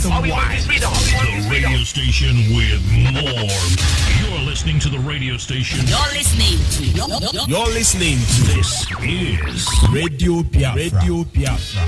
the wise. The radio station with more. You're listening to the radio station. You're listening to. This is Radio Biafra. Radio Biafra.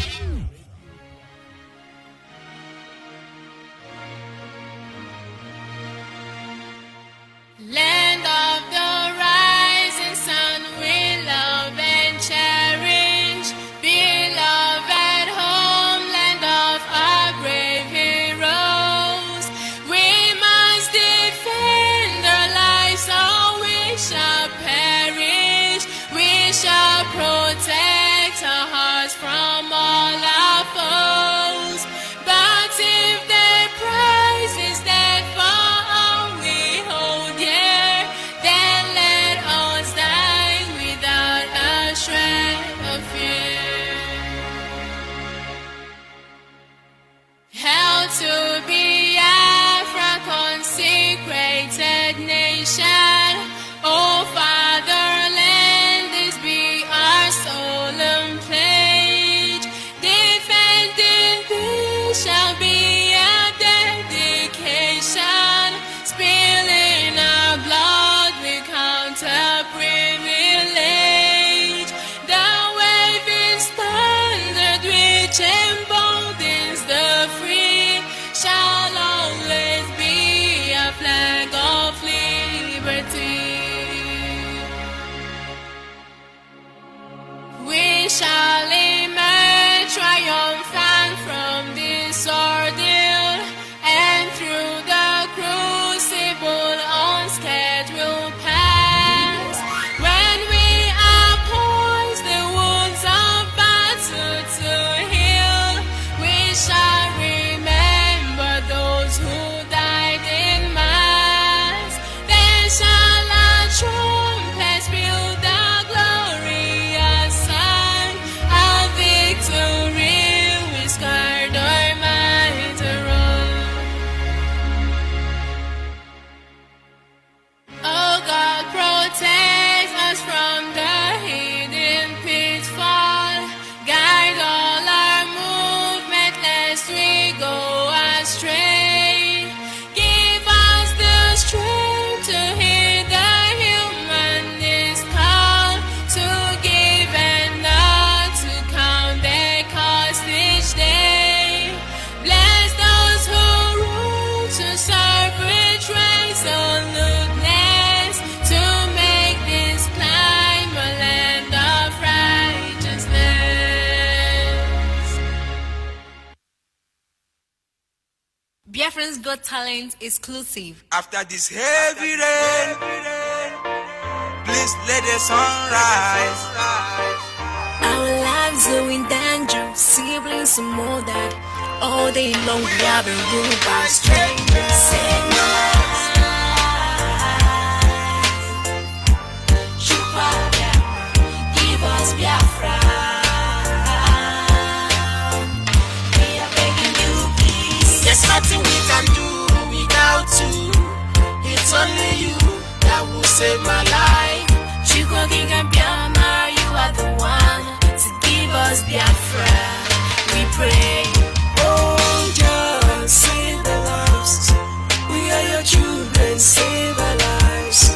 Land of the rising sun, we love and cherish. Beloved homeland of our brave heroes. We must defend our lives or we shall perish. We shall protect our hearts from all our foes. But if the price is that for all we hold dear, then let us die without a shred of fear. Held to be Biafra, consecrated nation. O fatherland, this be our solemn pledge. Defending this shall be a dedication. Spilling our blood, we count a privilege. The waving standard which emboldens the free shall always be a flag of liberty. We shall emerge triumphant from this ordeal, and through the crucible unscathed we'll pass. When we are poised, the wounds of battle to heal, we shall remember those who died in mass. Then shall our trumpets peal the glorious sound of victory. We scarred our might around. Oh God, protect us from the hidden pitfall. Guide all our movement lest we go astray. Give us the strength to hear the humanist call, to give and not to count their cost each day. Bless those who rule to serve with resoluteness, to make this climb a land of righteousness. Biafran's Got Talent exclusive. After this heavy rain, please let the sun rise. Our lives are in danger, siblings some more that all day long we have been ruled by strangers. Save my life. Give us Biafra. We are begging you, please. There's nothing we can do without you. It's only you that will save my life. Chukwu King Biama, you are the one to give us Biafra. We pray. Oh, just save our lives. We are your children, save our lives.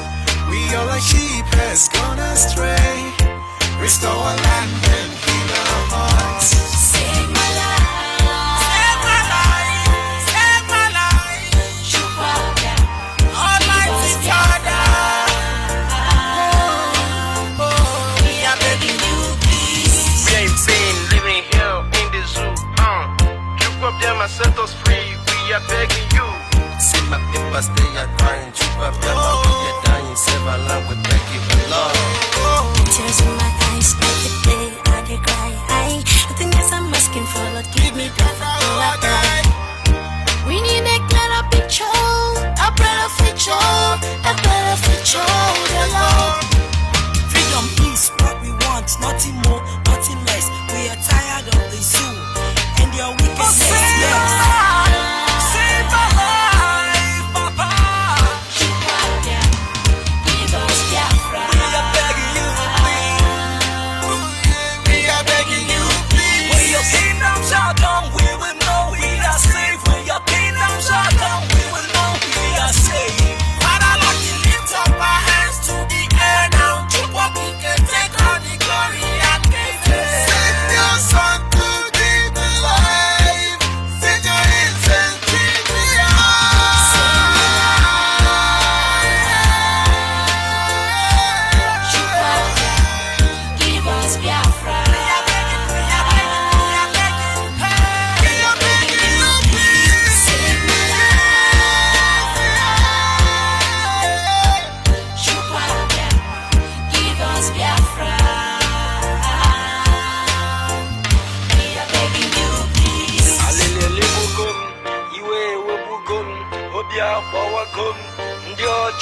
We are like sheep has gone astray. Restore our land and heal our hearts. Save my life. Save my life. Save my life. Chukwu Almighty Father. we are begging you, please. We ain't been living here in the zoo. You up there, my set us free. We are begging you. See my people stay a crying. Trip up there, my people dying. Save our land, we beg you, Lord. Tears in my eyes, every day I dey cry. Nothing else I'm asking for, Lord, give me Biafra till I die. We need a clearer picture, a better future, a better future, the Lord. Freedom is what we want, nothing more, nothing less. We are tired of the zoo and your wickedness. Yes. Save my life, Papa.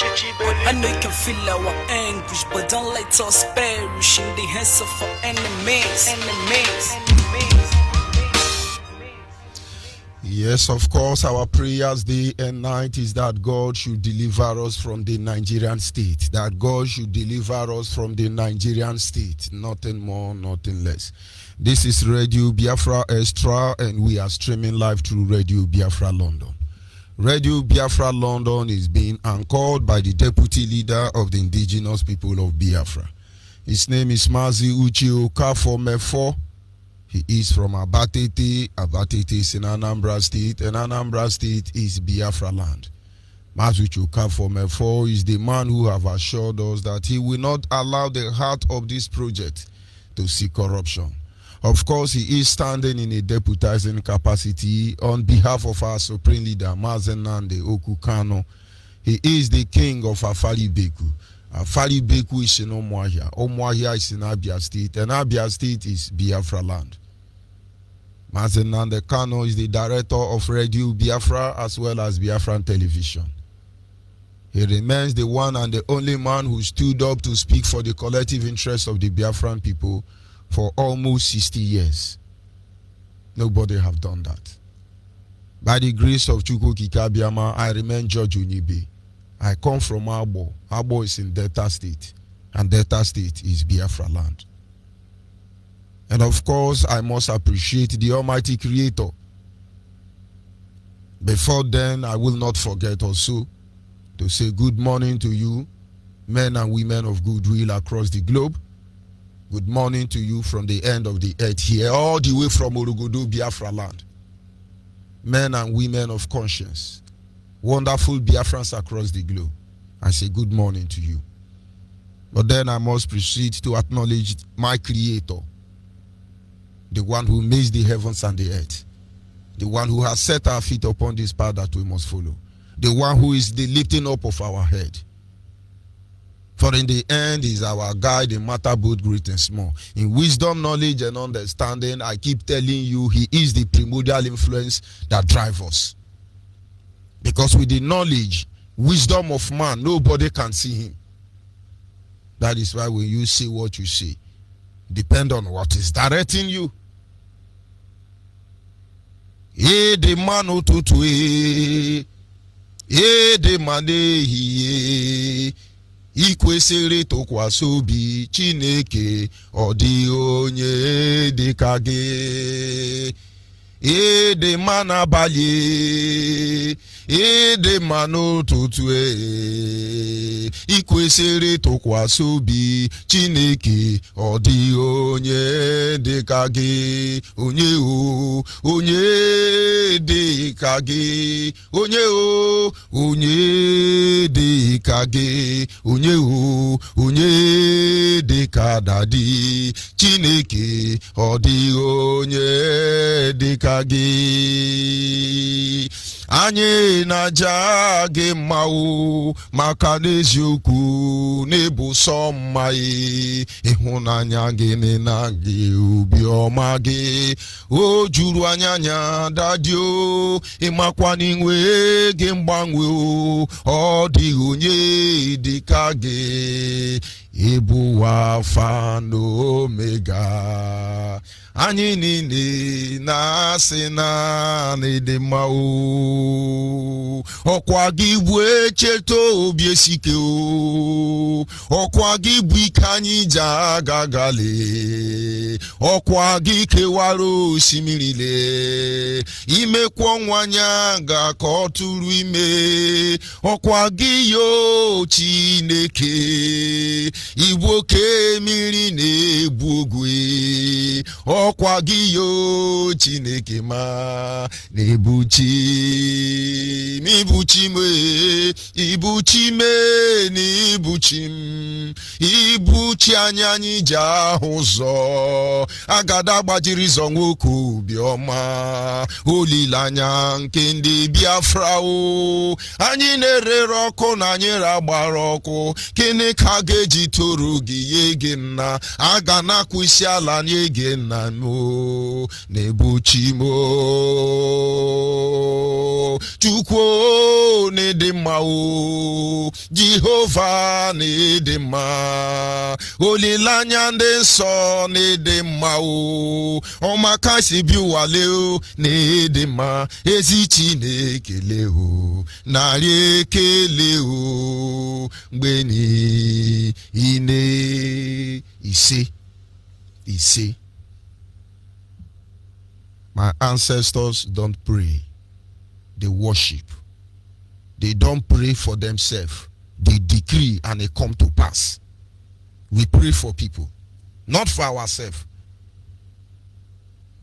I know you can feel our anguish, but don't let us perish in the hands of our enemies. Yes, of course, our prayers day and night is that God should deliver us from the Nigerian state. That God should deliver us from the Nigerian state. Nothing more, nothing less. This is Radio Biafra Extra, and we are streaming live through Radio Biafra London. Radio Biafra London is being anchored by the deputy leader of the indigenous people of Biafra. His name is Mazi Okafor. He is from Abatete. Abatete is in Anambra State, and Anambra State is Biafra land. Mazi Okafor is the man who have assured us that he will not allow the heart of this project to see corruption. Of course, he is standing in a deputizing capacity on behalf of our supreme leader, Mazi Okukano. He is the king of Afali Beku. Afali Beku is in Omuahia. Omuahia is in Abia State, and Abia State is Biafra land. Mazi Okukano is the director of Radio Biafra as well as Biafran Television. He remains the one and the only man who stood up to speak for the collective interests of the Biafran people for almost 60 years. Nobody have done that. By the grace of Chukwu Kikabiama, I remain Judge Onyeibe. I come from Abo. Abo is in Delta State, and Delta State is Biafra land. And of course, I must appreciate the Almighty Creator. Before then, I will not forget also to say good morning to you, men and women of goodwill across the globe. Good morning to you from the end of the earth here, all the way from Orogodo, Biafra land. Men and women of conscience, wonderful Biafrans across the globe. I say good morning to you. But then I must proceed to acknowledge my Creator, the one who makes the heavens and the earth, the one who has set our feet upon this path that we must follow, the one who is the lifting up of our head. For in the end is our guide in matter both great and small. In wisdom, knowledge, and understanding, I keep telling you, he is the primordial influence that drives us. Because with the knowledge, wisdom of man, nobody can see him. That is why when you say what you say, depend on what is directing you. De mano tutue, de mane hiye. Ikwesịrị tụkwasị obi Chineke, ọ dị onye dị ka gị. Dị mma n'abalị, dị mma n'ụtụtụ. Ikwesịrị tụkwasị obi Chineke, ọ dị onye dị ka gị. Onye o, onye dị ka gị. Onye o, onye dị ka gị. Onye o, onye dị ka dadi. Chineke, ọ dị onye dị ka gị. Anyị na-aja gị mma o, maka n'eziokwu n'ịbụ sọ mma. Ịhụnanya gị na gị, obiọma gị o juru anya dadi o. Ịmakwa n'inwe gị mgbanwe o, ọ dị onye dị ka gị. Ịbụ Alfa na Omega. Anyị niile na-asị na ịdị mma o. Ọkwa gị bụ echeta obi esike o. Ọkwa gị bụ ike anyị ji agagale. Ọkwa gị kewara osimiri le. Imekwa ọnwanya ga ka ọ tụrụ ime. Ọkwa gị yo Chineke, Igbo oke mmiri na-egbu ogwe. Ọkwa gị yo Chineke ma na-ebuchi m, ibuchi me, ibuchi me, n'ibuchi m. ibuchi anyị ji ahụ ụzọ agada gbajiri zonwoku bioma olileanya nke ndị Biafra o anyị na-erere ọkụ na anyị ragbara ọkụ kini ka ga-eji toru gị ye gị nna aga na-akwụ isi ala nye gị nna mo na-ebuchi mo Chukwu n'ịdị mma o Jehova n'ịdị mma olileanya ndị nsọ n'ịdị mma o ọmaka si bi wale o n'ịdị mma ezi Chineke le o narị ekele o mgbe niile ise. My ancestors don't pray, they worship. They don't pray for themselves. They decree and it come to pass. We pray for people, not for ourselves.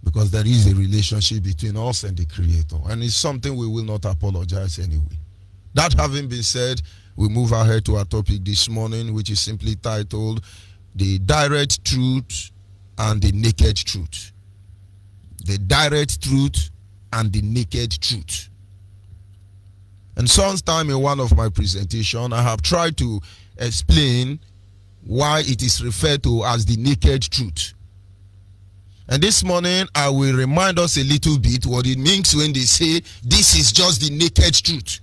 Because there is a relationship between us and the Creator. And it's something we will not apologize anyway. That having been said, we move ahead to our topic this morning, which is simply titled, The Direct Truth and the Naked Truth. The direct truth and the naked truth. And sometime in one of my presentations, I have tried to explain why it is referred to as the naked truth. And this morning, I will remind us a little bit what it means when they say this is just the naked truth.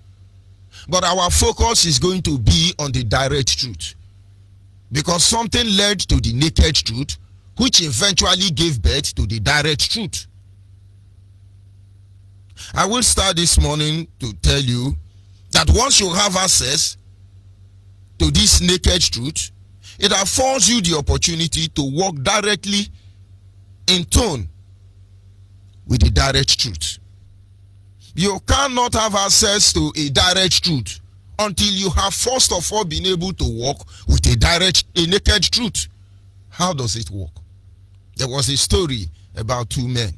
But our focus is going to be on the direct truth. Because something led to the naked truth, which eventually gave birth to the direct truth. I will start this morning to tell you that once you have access to this naked truth, it affords you the opportunity to walk directly in tone with the direct truth. You cannot have access to a direct truth until you have first of all been able to walk with a naked truth. How does it work? There was a story about two men,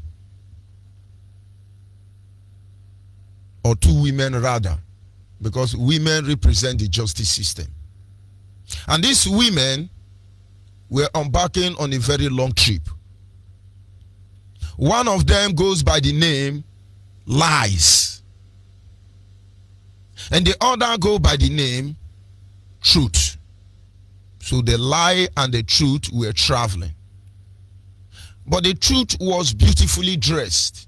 or two women rather, because women represent the justice system. And these women were embarking on a very long trip. One of them goes by the name Lies, and the other go by the name Truth. So the lie and the truth were traveling. But the truth was beautifully dressed.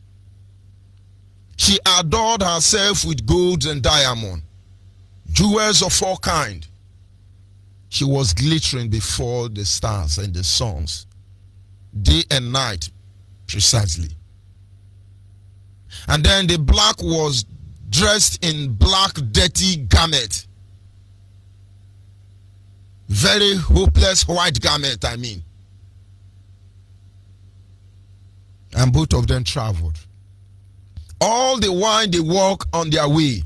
She adored herself with gold and diamond, jewels of all kinds. She was glittering before the stars and the suns, day and night precisely. And then the black was dressed in black dirty garment. Very hopeless white garment, I mean. And both of them traveled. All the while they walk on their way.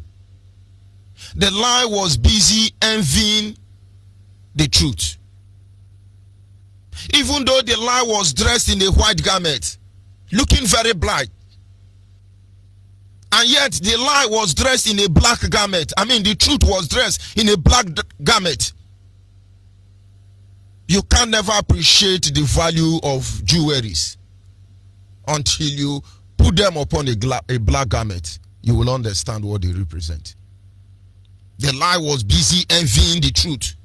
The lie was busy envying the truth. Even though the lie was dressed in a white garment, looking very bright, and yet the lie was dressed in a black garment. I mean, the truth was dressed in a black garment. You can never appreciate the value of jewelries until you put them upon a black garment. You will understand what they represent. The lie was busy envying the truth.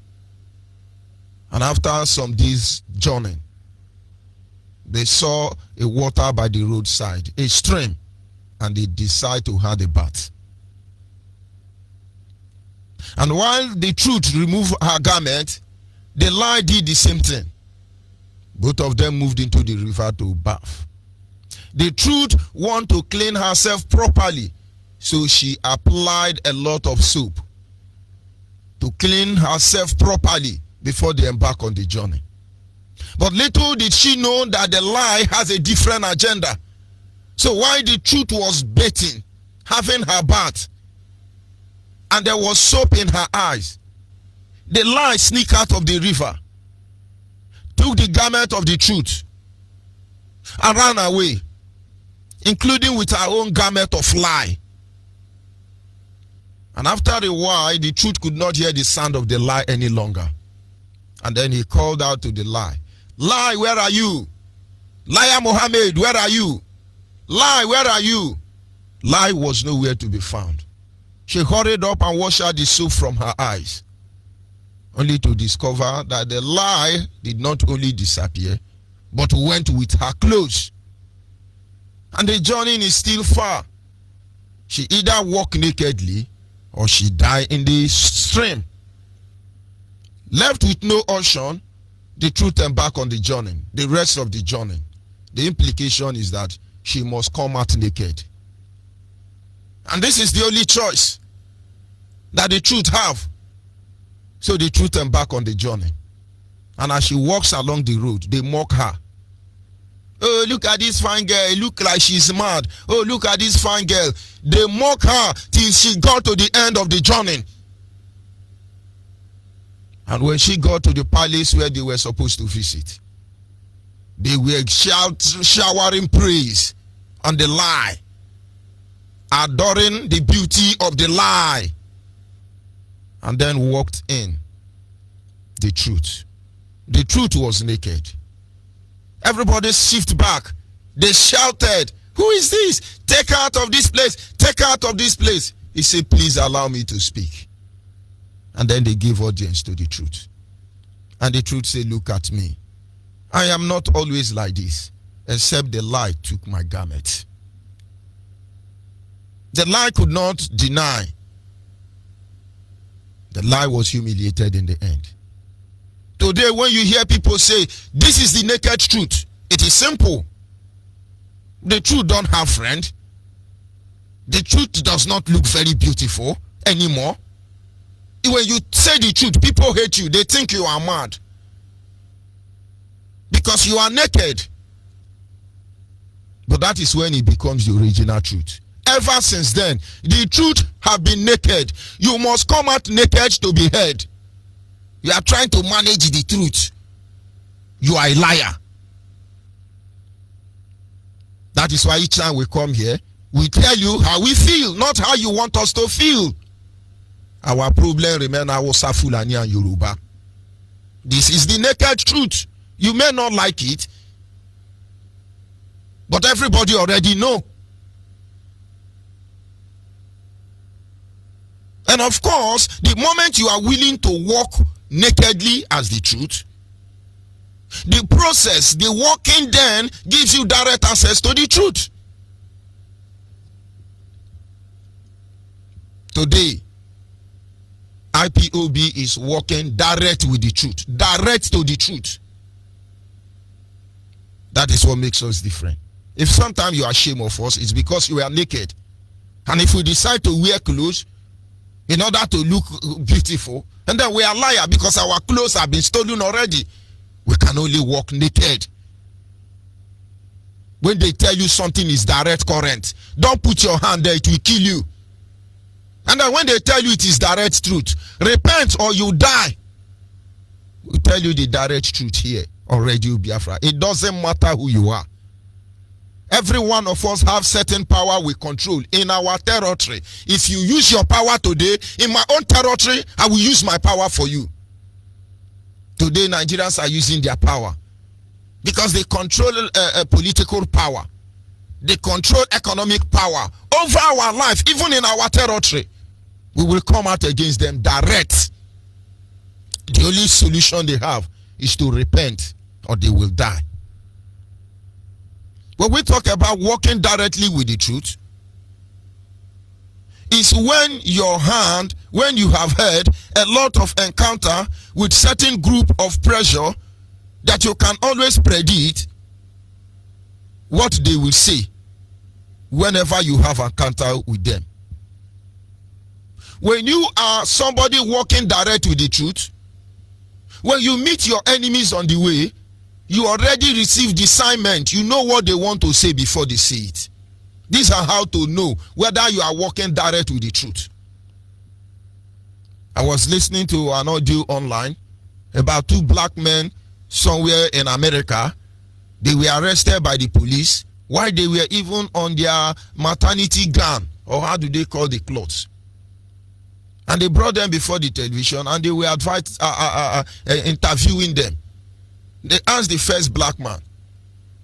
And after some days' journey, they saw a water by the roadside, a stream, and they decided to have a bath. And while the truth removed her garment, the lie did the same thing. Both of them moved into the river to bath. The truth wanted to clean herself properly, so she applied a lot of soap to clean herself properly before they embark on the journey. But little did she know that the lie has a different agenda. So while the truth was bathing, having her bath, and there was soap in her eyes, the lie sneaked out of the river, took the garment of the truth, and ran away, including with her own garment of lie. And after a while, the truth could not hear the sound of the lie any longer. And then he called out to the lie. Lie, where are you? Liar Mohammed, where are you? Lie, where are you? Lie was nowhere to be found. She hurried up and washed out the soap from her eyes, only to discover that the lie did not only disappear, but went with her clothes. And the journey is still far. She either walk nakedly or she die in the stream. Left with no option, the truth embark on the journey, the rest of the journey. The implication is that she must come out naked. And this is the only choice that the truth have. So the truth embark on the journey. And as she walks along the road, they mock her. Oh, look at this fine girl. Look like she's mad. Oh, look at this fine girl. They mock her till she got to the end of the journey. And when she got to the palace where they were supposed to visit, they were showering praise on the lie, adoring the beauty of the lie, and then walked in the truth. The truth was naked. Everybody shift back. They shouted, "Who is this? Take her out of this place. Take her out of this place." He said, "Please allow me to speak." And then they gave audience to the truth. And the truth said, "Look at me. I am not always like this, except the lie took my garment." The lie could not deny. The lie was humiliated in the end. Today, when you hear people say, "This is the naked truth," it is simple. The truth don't have friend. The truth does not look very beautiful anymore. When you say the truth, people hate you. They think you are mad. Because you are naked. But that is when it becomes the original truth. Ever since then, the truth have been naked. You must come out naked to be heard. You are trying to manage the truth. You are a liar. That is why each time we come here, we tell you how we feel, not how you want us to feel. Our problem remain Hausa, Fulani and Yoruba. This is the naked truth. You may not like it, but everybody already know. And of course, the moment you are willing to walk nakedly as the truth, the process, the walking then gives you direct access to the truth. Today, IPOB is walking direct with the truth, direct to the truth. That is what makes us different. If sometimes you are ashamed of us, it's because you are naked. And if we decide to wear clothes in order to look beautiful, and then we are liars because our clothes have been stolen already, we can only walk naked. When they tell you something is direct current, don't put your hand there, it will kill you. And then when they tell you it is direct truth, repent or you die. We tell you the direct truth here on Radio Biafra. It doesn't matter who you are. Every one of us have certain power we control in our territory. If you use your power today, in my own territory, I will use my power for you. Today, Nigerians are using their power because they control political power. They control economic power over our life, even in our territory. We will come out against them direct. The only solution they have is to repent or they will die. When we talk about walking directly with the truth, is when your hand, when you have had a lot of encounter with certain group of pressure that you can always predict what they will say whenever you have encounter with them. When you are somebody walking direct with the truth, when you meet your enemies on the way, you already receive discernment. You know what they want to say before they say it. These are how to know whether you are walking direct with the truth. I was listening to an audio online about two black men somewhere in America. They were arrested by the police while they were even on their maternity gown, or how do they call the clothes? And they brought them before the television and they were interviewing them. They asked the first black man,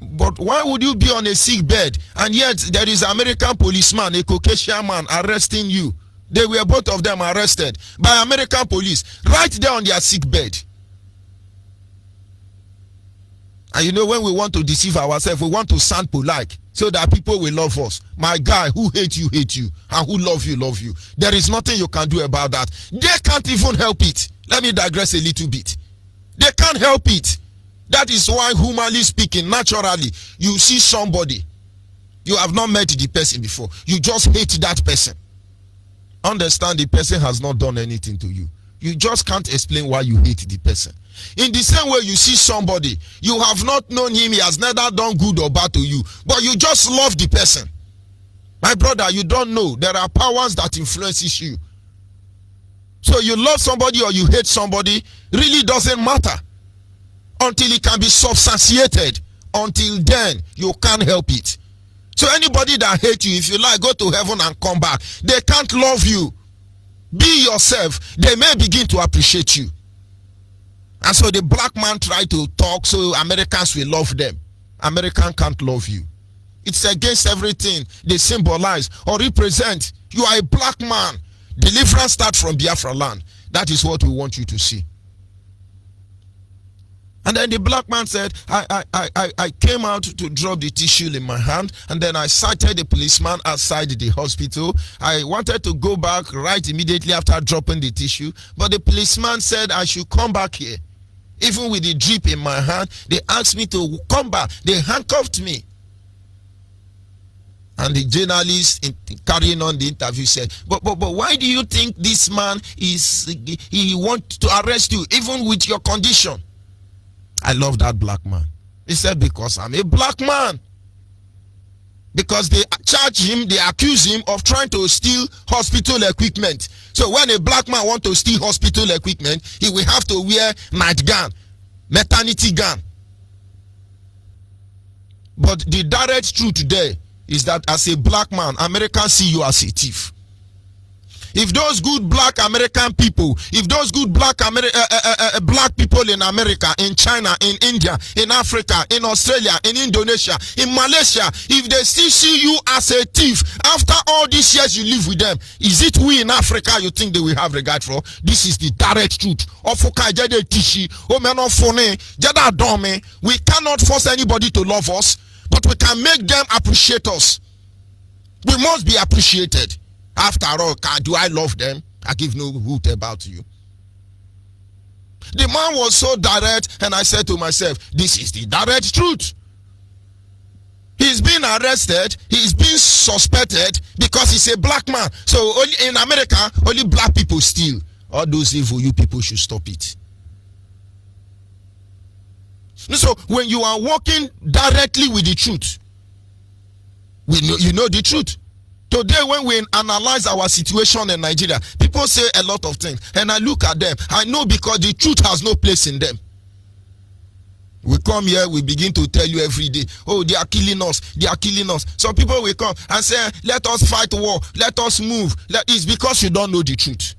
but why would you be on a sick bed and yet there is an American policeman, a Caucasian man, arresting you? They were both of them arrested by American police right there on their sick bed. And you know, when we want to deceive ourselves, we want to sound polite so that people will love us. My guy, who hate you, and who love you, love you. There is nothing you can do about that. They can't even help it. Let me digress a little bit. They can't help it. That is why, humanly speaking, naturally, you see somebody, you have not met the person before, you just hate that person. Understand, the person has not done anything to you. You just can't explain why you hate the person. In the same way, you see somebody, you have not known him, he has neither done good or bad to you, but you just love the person. My brother, you don't know, there are powers that influences you. So you love somebody or you hate somebody, really doesn't matter until it can be substantiated. Until then, you can't help it. So anybody that hates you, if you like, go to heaven and come back. They can't love you. Be yourself. They may begin to appreciate you. And so the black man tried to talk so Americans will love them. American can't love you. It's against everything they symbolize or represent. You are a black man. Deliverance starts from Biafra land. That is what we want you to see. And then the black man said, I came out to drop the tissue in my hand, and then I sighted the policeman outside the hospital. I wanted to go back right immediately after dropping the tissue, but the policeman said I should come back here. Even with the drip in my hand, they asked me to come back. They handcuffed me. And the journalist carrying on the interview said, but why do you think this man he wants to arrest you, even with your condition? I love that black man. He said, because I'm a black man. Because they charge him, they accuse him of trying to steal hospital equipment. So when a black man wants to steal hospital equipment, he will have to wear nightgown, maternity gown. But the direct truth today is that as a black man, Americans see you as a thief. If those good black American people, if those good black people in America, in China, in India, in Africa, in Australia, in Indonesia, in Malaysia, if they still see you as a thief after all these years you live with them, is it we in Africa you think they will have regard for? This is the direct truth. We cannot force anybody to love us, but we can make them appreciate us. We must be appreciated. After all, do I love them? I give no hoot about you. The man was so direct, and I said to myself, this is the direct truth. He's been arrested, he's been suspected because he's a black man. So only in America, only black people steal. All those evil, you people should stop it. So when you are walking directly with the truth, you know the truth. Today, when we analyze our situation in Nigeria, people say a lot of things, and I look at them. I know because the truth has no place in them. We come here, we begin to tell you every day, oh, they are killing us, they are killing us. Some people will come and say, let us fight war, let us move. It's because you don't know the truth.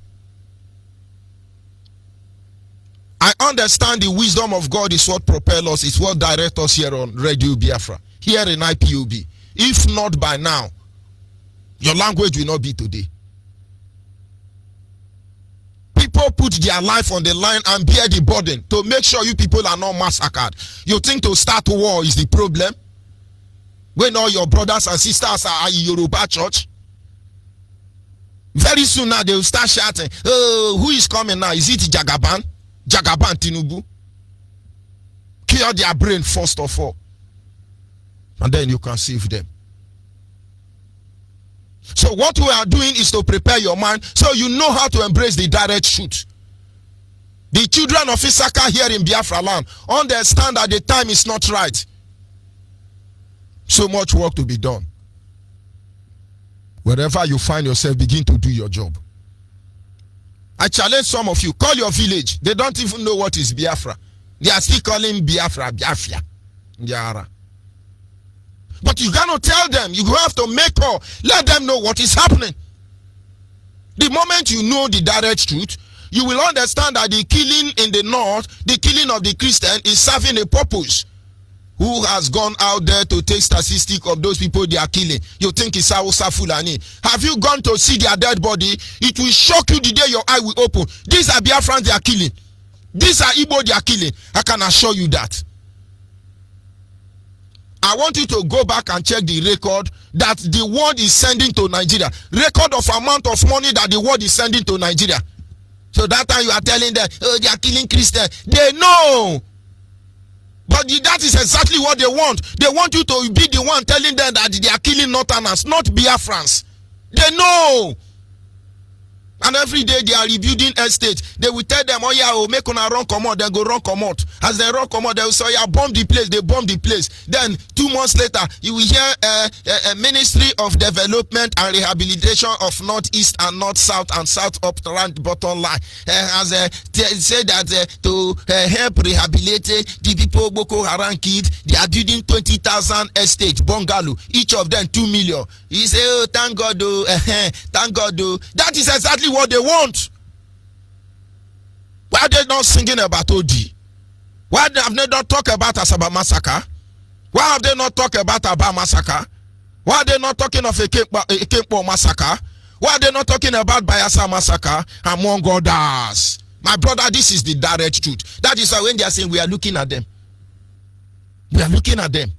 I understand the wisdom of God is what propels us, it's what directs us here on Radio Biafra, here in IPOB. If not by now, your language will not be today. People put their life on the line and bear the burden to make sure you people are not massacred. You think to start war is the problem? When all your brothers and sisters are in Yoruba church? Very soon now they will start shouting, oh, who is coming now? Is it Jagaban? Jagaban Tinubu? Clear their brain first of all. And then you can save them. So what we are doing is to prepare your mind so you know how to embrace the direct truth. The children of Issachar here in Biafra land understand that the time is not right. So much work to be done. Wherever you find yourself, begin to do your job. I challenge some of you, call your village. They don't even know what is Biafra. They are still calling Biafra, Biafra. Biafra. But you cannot tell them. You have to make or let them know what is happening. The moment you know the direct truth, you will understand that the killing in the north, the killing of the Christian, is serving a purpose. Who has gone out there to take statistics of those people they are killing? You think it's Hausa Fulani? Have you gone to see their dead body? It will shock you the day your eye will open. These are Biafrans they are killing. These are Igbo they are killing. I can assure you that. I want you to go back and check the record that the world is sending to Nigeria. Record of amount of money that the world is sending to Nigeria. So that time you are telling them, oh, they are killing Christians. They know. But that is exactly what they want. They want you to be the one telling them that they are killing Northerners, not Biafrans. They know. And every day they are rebuilding estate. They will tell them, oh yeah, oh, make una run come out. They go run come out. As they run come out, they will say, yeah, bomb the place. They bomb the place. Then 2 months later, you will hear a Ministry of Development and Rehabilitation of Northeast and North South and South up around the bottom line. They say that to help rehabilitate the people Boko Haram kids, they are building 20,000 estate bungalow. Each of them 2 million. He say, oh, thank God, oh, thank God, oh. That is exactly what they want. Why are they not singing about OD? Why have they not talked about Asaba massacre? Why have they not talked about Aba massacre? Why are they not talking of a Kempo massacre? Why are they not talking about Bayelsa massacre, among others? My brother, this is the direct truth. That is why when they are saying we are looking at them. We are looking at them.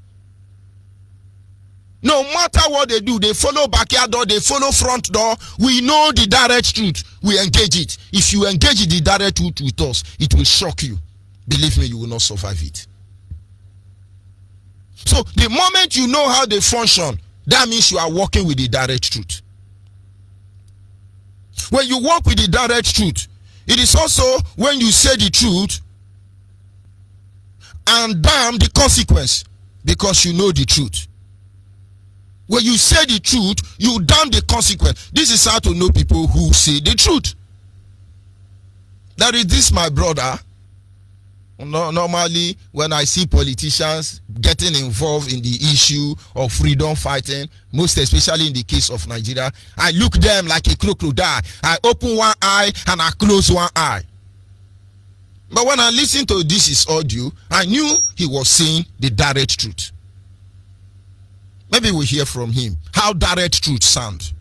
No matter what they do, they follow backyard door, they follow front door. We know the direct truth. We engage it. If you engage the direct truth with us, it will shock you. Believe me, you will not survive it. So the moment you know how they function, that means you are working with the direct truth. When you work with the direct truth, it is also when you say the truth and damn the consequence, because you know the truth. When you say the truth, you damn the consequence. This is how to know people who say the truth. That is this, my brother. Normally, when I see politicians getting involved in the issue of freedom fighting, most especially in the case of Nigeria, I look them like a crocodile. I open one eye and I close one eye. But when I listened to this audio, I knew he was saying the direct truth. Maybe we hear from him how direct truth sound.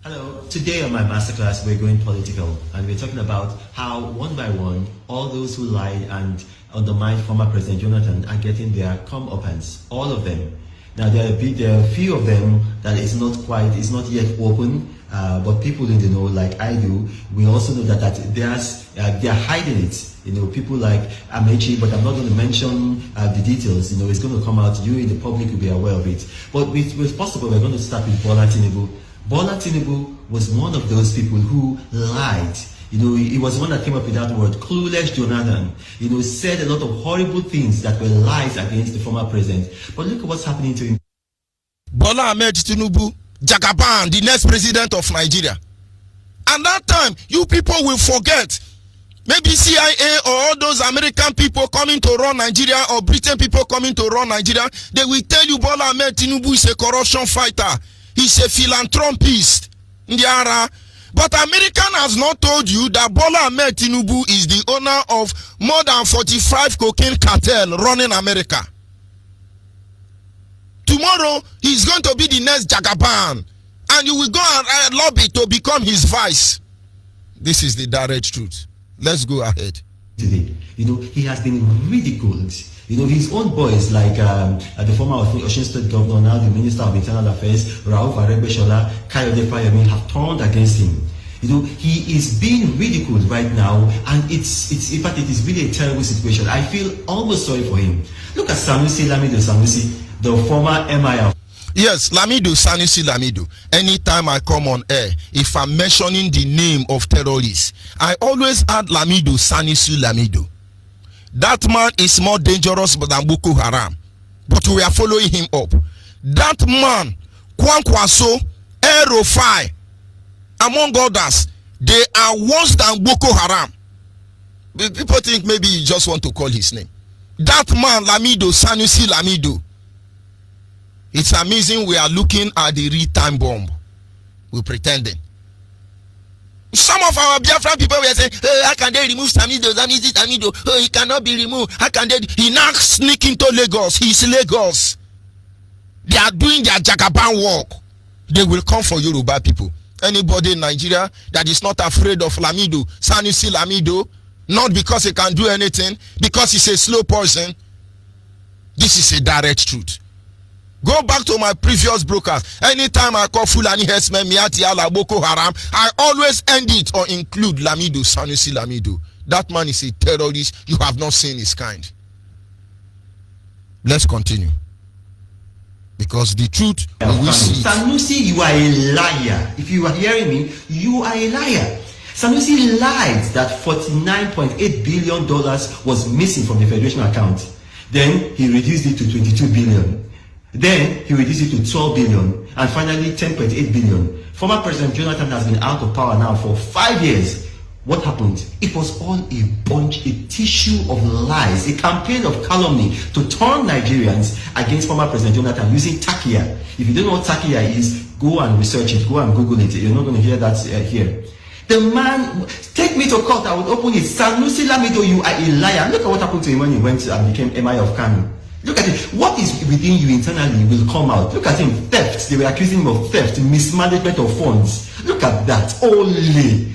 Hello, today on my masterclass we're going political, and we're talking about how one by one all those who lied and undermined former President Jonathan are getting their comeuppance, all of them. Now there are a few of them that is not yet open, but people in the know, like I do, we also know that they are hiding it. You know, people like Amechi, but I'm not going to mention the details. You know, it's going to come out. You in the public will be aware of it. But with possible, we're going to start with Bola Tinubu. Bola Tinubu was one of those people who lied. You know, he was the one that came up with that word, clueless Jonathan. You know, said a lot of horrible things that were lies against the former president. But look at what's happening to him. Bola Ahmed Tinubu, Jagaban, the next president of Nigeria. And that time, you people will forget. Maybe CIA or all those American people coming to run Nigeria or Britain people coming to run Nigeria, they will tell you Bola Ahmed Tinubu is a corruption fighter. He's a philanthropist. But American has not told you that Bola Ahmed Tinubu is the owner of more than 45 cocaine cartel running America. Tomorrow, he's going to be the next Jagaban. And you will go and lobby to become his vice. This is the direct truth. Let's go ahead. Today, you know, he has been ridiculed. You know, his own boys, like the former Osun State Governor, now the Minister of Internal Affairs, Rauf Aregbesola, Kayode Fayemi, have turned against him. You know, he is being ridiculed right now, and it's in fact it is really a terrible situation. I feel almost sorry for him. Look at Lamido Sanusi, the former MIR. Yes, Sanusi Lamido. Anytime I come on air, if I'm mentioning the name of terrorists, I always add Sanusi Lamido. That man is more dangerous than Boko Haram. But we are following him up. That man, Kwankwaso, Erofai, among others, they are worse than Boko Haram. People think maybe you just want to call his name. That man, Sanusi Lamido. It's amazing we are looking at the real time bomb. We're pretending. Some of our Biafra people were saying, how can they remove Samido? Oh, he cannot be removed. How can they? He now sneak into Lagos. He's Lagos. They are doing their Jagaban work. They will come for Yoruba people. Anybody in Nigeria that is not afraid of Lamido, Sanusi Lamido, not because he can do anything, because he's a slow person. This is a direct truth. Go back to my previous brokers. Anytime I call Fulani Hesmen, Miati Ala, Boko Haram, I always end it or include Lamido, Sanusi Lamido. That man is a terrorist. You have not seen his kind. Let's continue. Because the truth, we see. Sanusi, you are a liar. If you are hearing me, you are a liar. Sanusi lied that $49.8 billion was missing from the Federation account. Then he reduced it to 22 billion. Then he reduced it to 12 billion. And finally 10.8 billion. Former President Jonathan has been out of power now for 5 years. What happened? It was all a bunch, a tissue of lies, a campaign of calumny to turn Nigerians against former President Jonathan using Takia. If you don't know what Takia is, go and research it, go and Google it. You're not going to hear that here. The man, take me to court, I would open it. Sanusi Lamido, you are a liar. Look at what happened to him when he went and became MI of Kano. Look at it. What is within you internally will come out. Look at him. Theft. They were accusing him of theft, mismanagement of funds. Look at that. Only.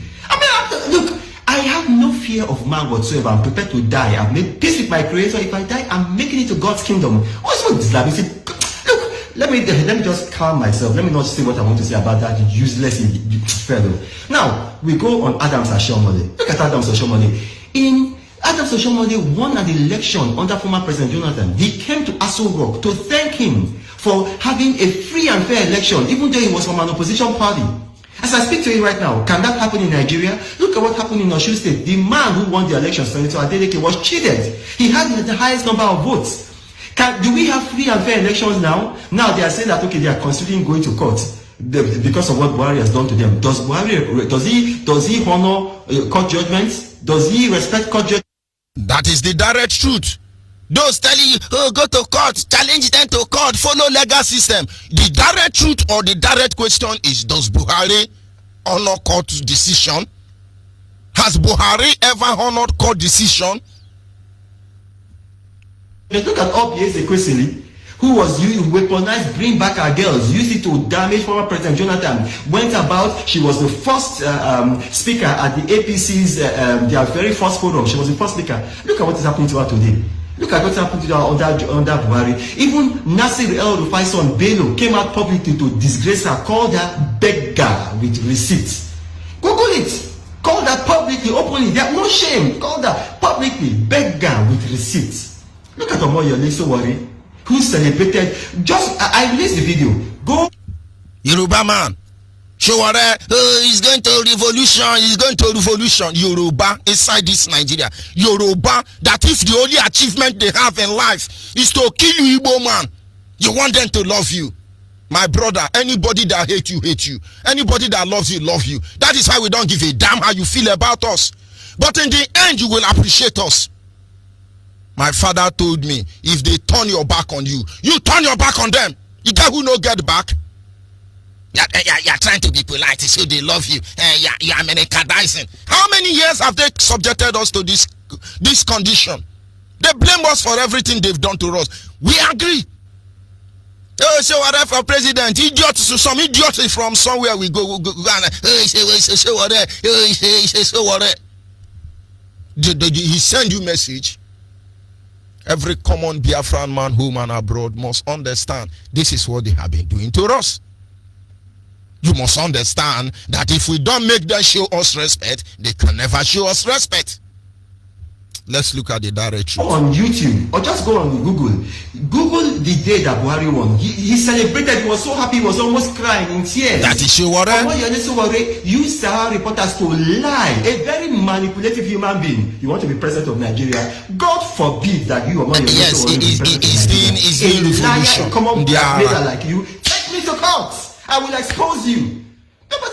Look, I have no fear of man whatsoever. I'm prepared to die. I've made peace with my creator. If I die, I'm making it to God's kingdom. What's with this? Look, let me just calm myself. Let me not say what I want to say about that useless fellow. Now, we go on Adams Ashomole. Look at Adams Ashomole. In Adams Ashomole won an election under former President Jonathan. He came to Aso Rock to thank him for having a free and fair election, even though he was from an opposition party. As I speak to you right now, can that happen in Nigeria? Look at what happened in Osun State. The man who won the election, Senator Adeleke, was cheated. He had the highest number of votes. Do we have free and fair elections now? Now they are saying that, okay, they are considering going to court because of what Buhari has done to them. Does he honor court judgments? Does he respect court judgments? That is the direct truth. Those telling you, oh, go to court, challenge them to court, follow legal system. The direct truth or the direct question is, does Buhari honor court decision? Has Buhari ever honored court decision? Look at Obieze Kwesili, who was used weaponized, bring back our girls, used it to damage former President Jonathan. Went about, she was the first speaker at the APC's, their very first forum. She was the first speaker. Look at what is happening to her today. Look at what's happened to her under Buhari. Even Nasir El-Rufai's son Bello came out publicly to disgrace her, called her beggar with receipts. Google it. Called her publicly, openly. They have no shame. Called her publicly beggar with receipts. Look at Omoyole Sowore, who celebrated. I released the video. Go. Yoruba man. Sowore, he's going to revolution. He's going to revolution. Yoruba inside this Nigeria. Yoruba, that if the only achievement they have in life is to kill you, Igbo man, you want them to love you. My brother, anybody that hates you, hate you. Anybody that loves you, love you. That is why we don't give a damn how you feel about us. But in the end, you will appreciate us. My father told me, if they turn your back on you, you turn your back on them. You get who no get back? You're trying to be polite, so they love you. You're Americanizing. How many years have they subjected us to this condition? They blame us for everything they've done to us. We agree. Oh, so what for president? Idiots, some idiots from somewhere we go and he send you message. Every common Biafran man, home and abroad, must understand this is what they have been doing to us. You must understand that if we don't make them show us respect, they can never show us respect. Let's look at the direct truth. On YouTube, or just go on Google. Google the day that Buhari won. He celebrated, he was so happy, he was almost crying in tears. That is Sowore. Used Sahara reporters to lie. A very manipulative human being. You want to be president of Nigeria. God forbid that you are yes, he's doing revolution. Come on, blackmailer like you. Take me to court. I will expose you. No, but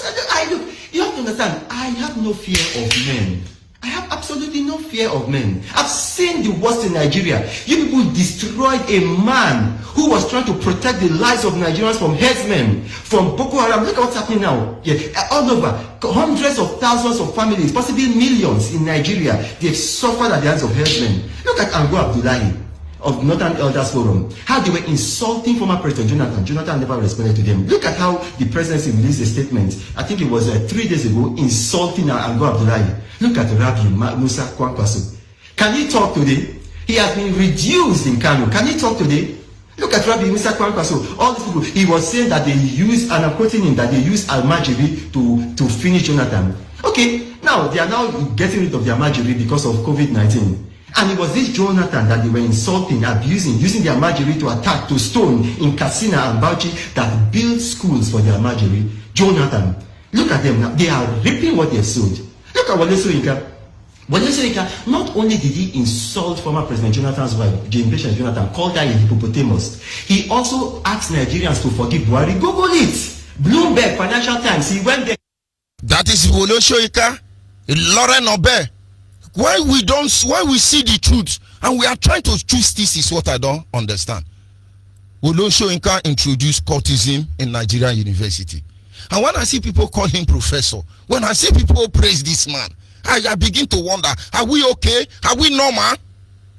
look, you have to understand, I have no fear of men. I have absolutely no fear of men. I've seen the worst in Nigeria. You people destroyed a man who was trying to protect the lives of Nigerians from herdsmen, from Boko Haram. Look at what's happening now. Yeah, all over. Hundreds of thousands of families, possibly millions in Nigeria, they've suffered at the hands of herdsmen. Look at Ango Abdullahi of Northern Elders Forum, how they were insulting former President Jonathan. Jonathan never responded to them. Look at how the presidency released a statement, I think it was 3 days ago, insulting Ango Abdullahi. Look at Rabbi Musa Kwankwaso. Can he talk today? He has been reduced in Kano. Can he talk today? Look at Rabbi Musa Kwankwaso. All these people, he was saying that they used, and I'm quoting him, that they used Al-Majiri to finish Jonathan. Okay, now they are now getting rid of the Al-Majiri because of COVID-19. And it was this Jonathan that they were insulting, abusing, using the Al-Majiri to attack, to stone in Katsina and Bauchi, that built schools for the Al-Majiri. Jonathan, look at them now. They are reaping what they sowed. Look at Wole Soyinka. Wole Soyinka, not only did he insult former President Jonathan's wife, Jane Patience Jonathan, called her a hippopotamus, he also asked Nigerians to forgive Buhari. Google it. Bloomberg, Financial Times, he went there. That is Wole Soyinka, Lauren Obe. Why we see the truth and we are trying to choose this is what I don't understand. Wole Soyinka introduced cultism in Nigerian University. And when I see people call him professor, when I see people praise this man, I begin to wonder, are we okay? Are we normal?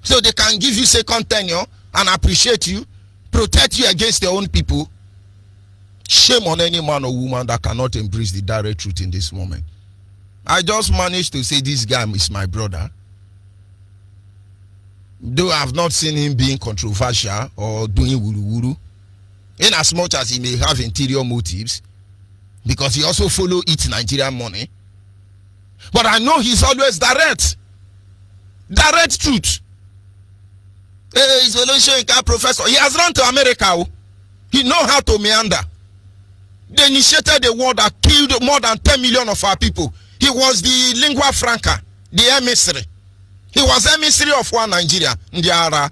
So they can give you second tenure and appreciate you, protect you against their own people. Shame on any man or woman that cannot embrace the direct truth in this moment. I just managed to say this guy is my brother. Though I have not seen him being controversial or doing wuru-wuru, in as much as he may have interior motives, because he also follow eat Nigerian money. But I know he's always direct. Direct truth. He's a Wole Soyinka professor. He has run to America. He knows how to meander. They initiated a war that killed more than 10 million of our people. He was the lingua franca, the emissary. He was emissary of one Nigeria. Ndiara.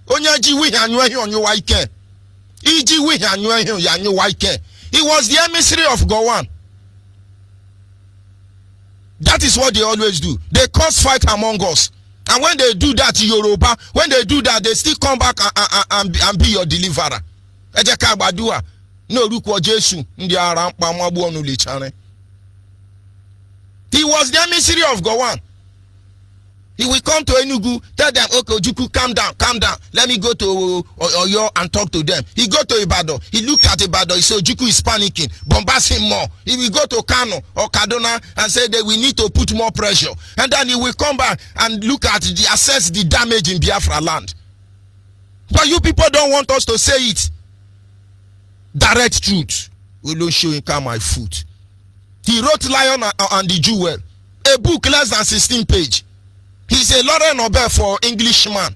Onyaji we hanwe on your waike. Iji we hanwe on your waike. He was the emissary of Gowon. That is what they always do. They cause fight among us. And when they do that, Yoruba, when they do that, they still come back and be your deliverer. Ejeka Badua. No Rukwa Jesu. Ndiara Pamabu Onulichane. He was the emissary of Gowon. He will come to Enugu, tell them, okay, Juku, calm down. Let me go to Oyo and talk to them. He go to Ibadan. He looked at Ibadan. He said, Juku is panicking. Bombast him more. He will go to Kano or Kaduna and say that we need to put more pressure. And then he will come back and look at assess the damage in Biafra land. But you people don't want us to say it. Direct truth. We will show him my foot. He wrote Lion and the Jewel, a book less than 16 pages. He's a Lauren Obe for Englishman.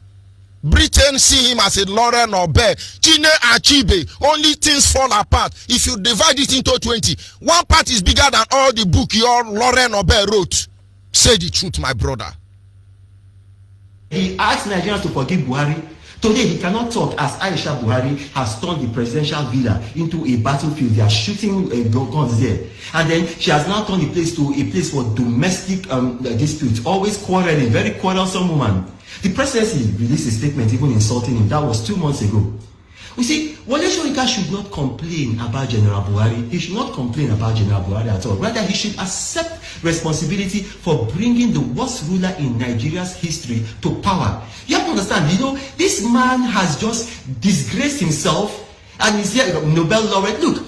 Britain see him as a Lauren Obe. Chine Achibe. Only things fall apart. If you divide it into 20, one part is bigger than all the book your Lauren Obe wrote. Say the truth, my brother. He asked Nigerians to forgive Buhari. Today, he cannot talk as Aisha Buhari has turned the presidential villa into a battlefield. They are shooting guns there. And then she has now turned the place to a place for domestic disputes. Always quarreling, very quarrelsome woman. The presidency released a statement even insulting him. That was 2 months ago. You see, Wole Soyinka should not complain about General Buhari. He should not complain about General Buhari at all. Rather, he should accept responsibility for bringing the worst ruler in Nigeria's history to power. You have to understand, you know, this man has just disgraced himself and is here a Nobel laureate. Look,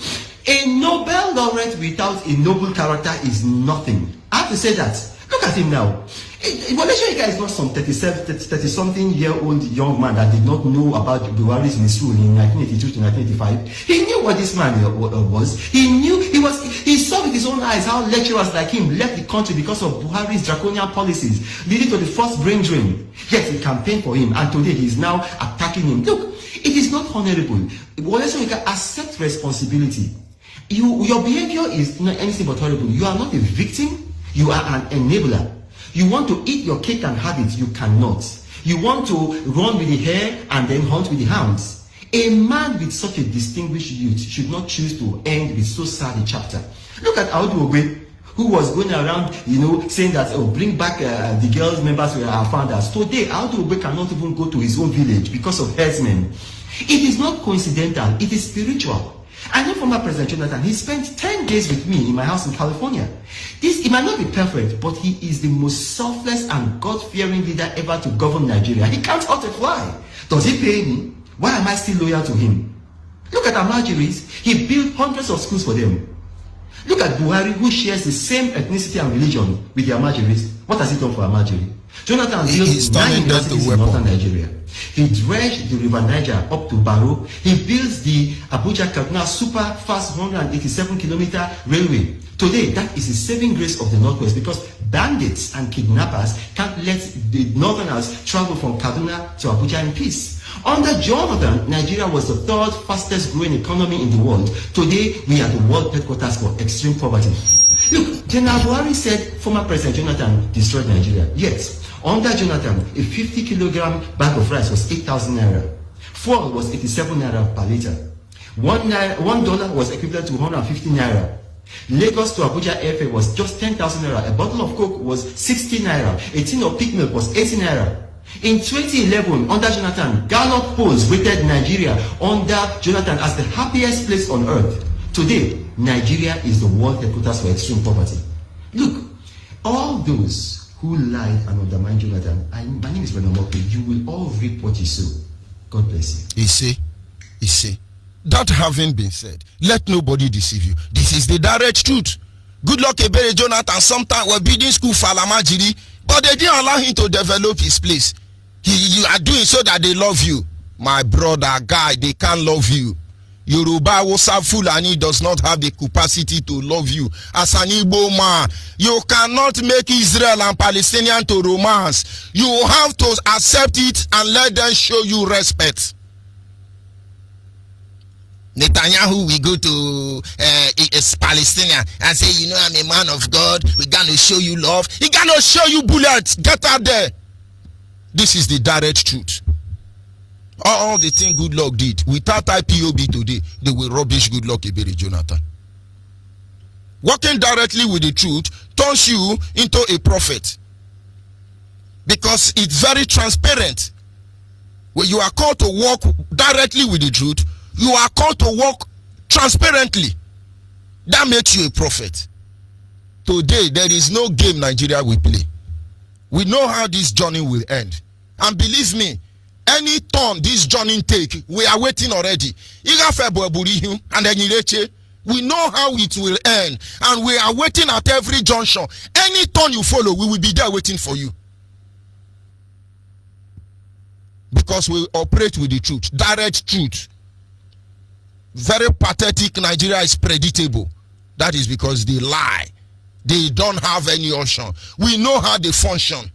a Nobel laureate without a noble character is nothing. I have to say that. Look at him now. Wole Soyinka is not some 30-something year old young man that did not know about Buhari's misrule in 1982 to 1985. He knew what this man was. He knew he saw with his own eyes how lecturers like him left the country because of Buhari's draconian policies, leading to the first brain drain. Yet he campaigned for him, and today he is now attacking him. Look, it is not honorable. Wole Soyinka, accept responsibility. Your behavior is not anything but horrible. You are not a victim. You are an enabler. You want to eat your cake and have it, you cannot. You want to run with the hare and then hunt with the hounds. A man with such a distinguished youth should not choose to end with so sad a chapter. Look at Audu Ogbe, who was going around, saying that, bring back the girls members were our founders. Today, Onyeibe cannot even go to his own village because of herdsmen. It is not coincidental, it is spiritual. I know former President Jonathan, he spent 10 days with me in my house in California. He might not be perfect, but he is the most selfless and God-fearing leader ever to govern Nigeria. He can't hurt a fly. Does he pay me? Why am I still loyal to him? Look at Amajiris. He built hundreds of schools for them. Look at Buhari, who shares the same ethnicity and religion with the Amajiris. What has he done for Amajiri? Jonathan built 9 universities in northern Nigeria. He dredged the River Niger up to Baro. He built the Abuja-Kaduna super fast 187-kilometer railway. Today, that is the saving grace of the Northwest, because bandits and kidnappers can't let the northerners travel from Kaduna to Abuja in peace. Under Jonathan, Nigeria was the 3rd fastest growing economy in the world. Today, we are the world headquarters for extreme poverty. Look, General Buhari said former President Jonathan destroyed Nigeria. Yes, under Jonathan, a 50-kilogram bag of rice was 8,000 naira. Fuel was 87 naira per liter. $1 was equivalent to 150 naira. Lagos to Abuja airfare was just 10,000 naira. A bottle of Coke was 60 naira. A tin of pig milk was 80 naira. In 2011, under Jonathan, Gallup polls rated Nigeria under Jonathan as the happiest place on earth. Today, Nigeria is the world headquarters for extreme poverty. Look, all those who lied and undermined Jonathan, my name is Bernard Mope, you will all reap what you sow. God bless you. You see. That having been said, let nobody deceive you. This is the direct truth. Good luck, Ebere Jonathan. Sometimes we're building school for Alamajiri, but they didn't allow him to develop his place. You are doing so that they love you. My brother, guy, they can't love you. Yoruba Wosa Fulani does not have the capacity to love you. As an Igbo man, you cannot make Israel and Palestinian to romance. You have to accept it and let them show you respect. Netanyahu will go to Palestinian and say, I'm a man of God. We're going to show you love. He gonna show you bullets. Get out there. This is the direct truth. All the thing Good Luck did, without IPOB today, they will rubbish Good Luck Ebere Jonathan. Working directly with the truth turns you into a prophet, because it's very transparent. When you are called to walk directly with the truth, you are called to walk transparently. That makes you a prophet. Today, there is no game Nigeria will play. We know how this journey will end. And believe me, any turn this journey take, we are waiting already. We know how it will end. And we are waiting at every junction. Any turn you follow, we will be there waiting for you. Because we operate with the truth, direct truth. Very pathetic. Nigeria is predictable. That is because they lie. They don't have any option. We know how they function.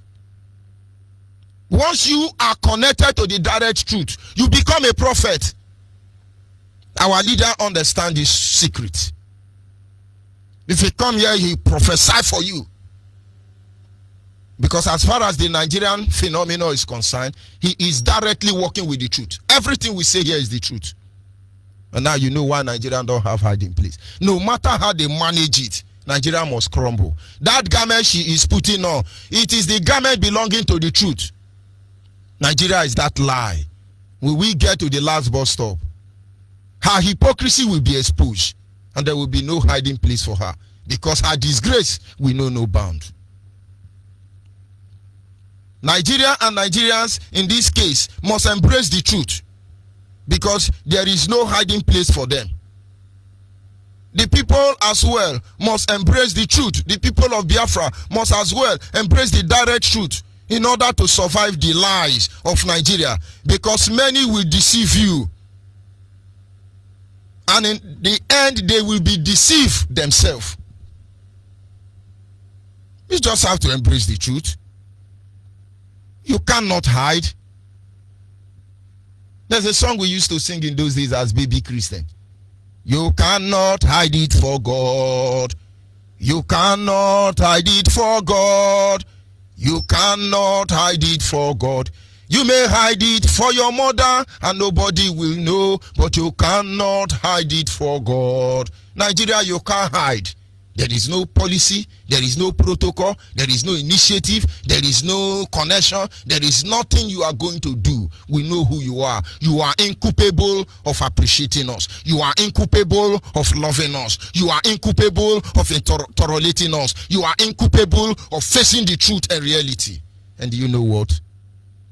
Once you are connected to the direct truth, you become a prophet. Our leader understands this secret. If he come here, he prophesy for you. Because as far as the Nigerian phenomenon is concerned, he is directly working with the truth. Everything we say here is the truth. And now you know why Nigerians don't have hiding place. No matter how they manage it, Nigeria must crumble. That garment she is putting on, it is the garment belonging to the truth. Nigeria is that lie. When we get to the last bus stop, her hypocrisy will be exposed, and there will be no hiding place for her, because her disgrace will know no bound. Nigeria and Nigerians in this case must embrace the truth, because there is no hiding place for them. The people as well must embrace the truth. The people of Biafra must as well embrace the direct truth in order to survive the lies of Nigeria, because many will deceive you, and in the end they will be deceived themselves. You just have to embrace the truth. You cannot hide. There's a song we used to sing in those days as baby Christian. You cannot hide it for God. You cannot hide it for God. You cannot hide it for God. You may hide it for your mother and nobody will know, but you cannot hide it for God. Nigeria, you can't hide. There is no policy, there is no protocol, there is no initiative, there is no connection, there is nothing you are going to do. We know who you are. You are incapable of appreciating us. You are incapable of loving us. You are incapable of tolerating us. You are incapable of facing the truth and reality. And you know what?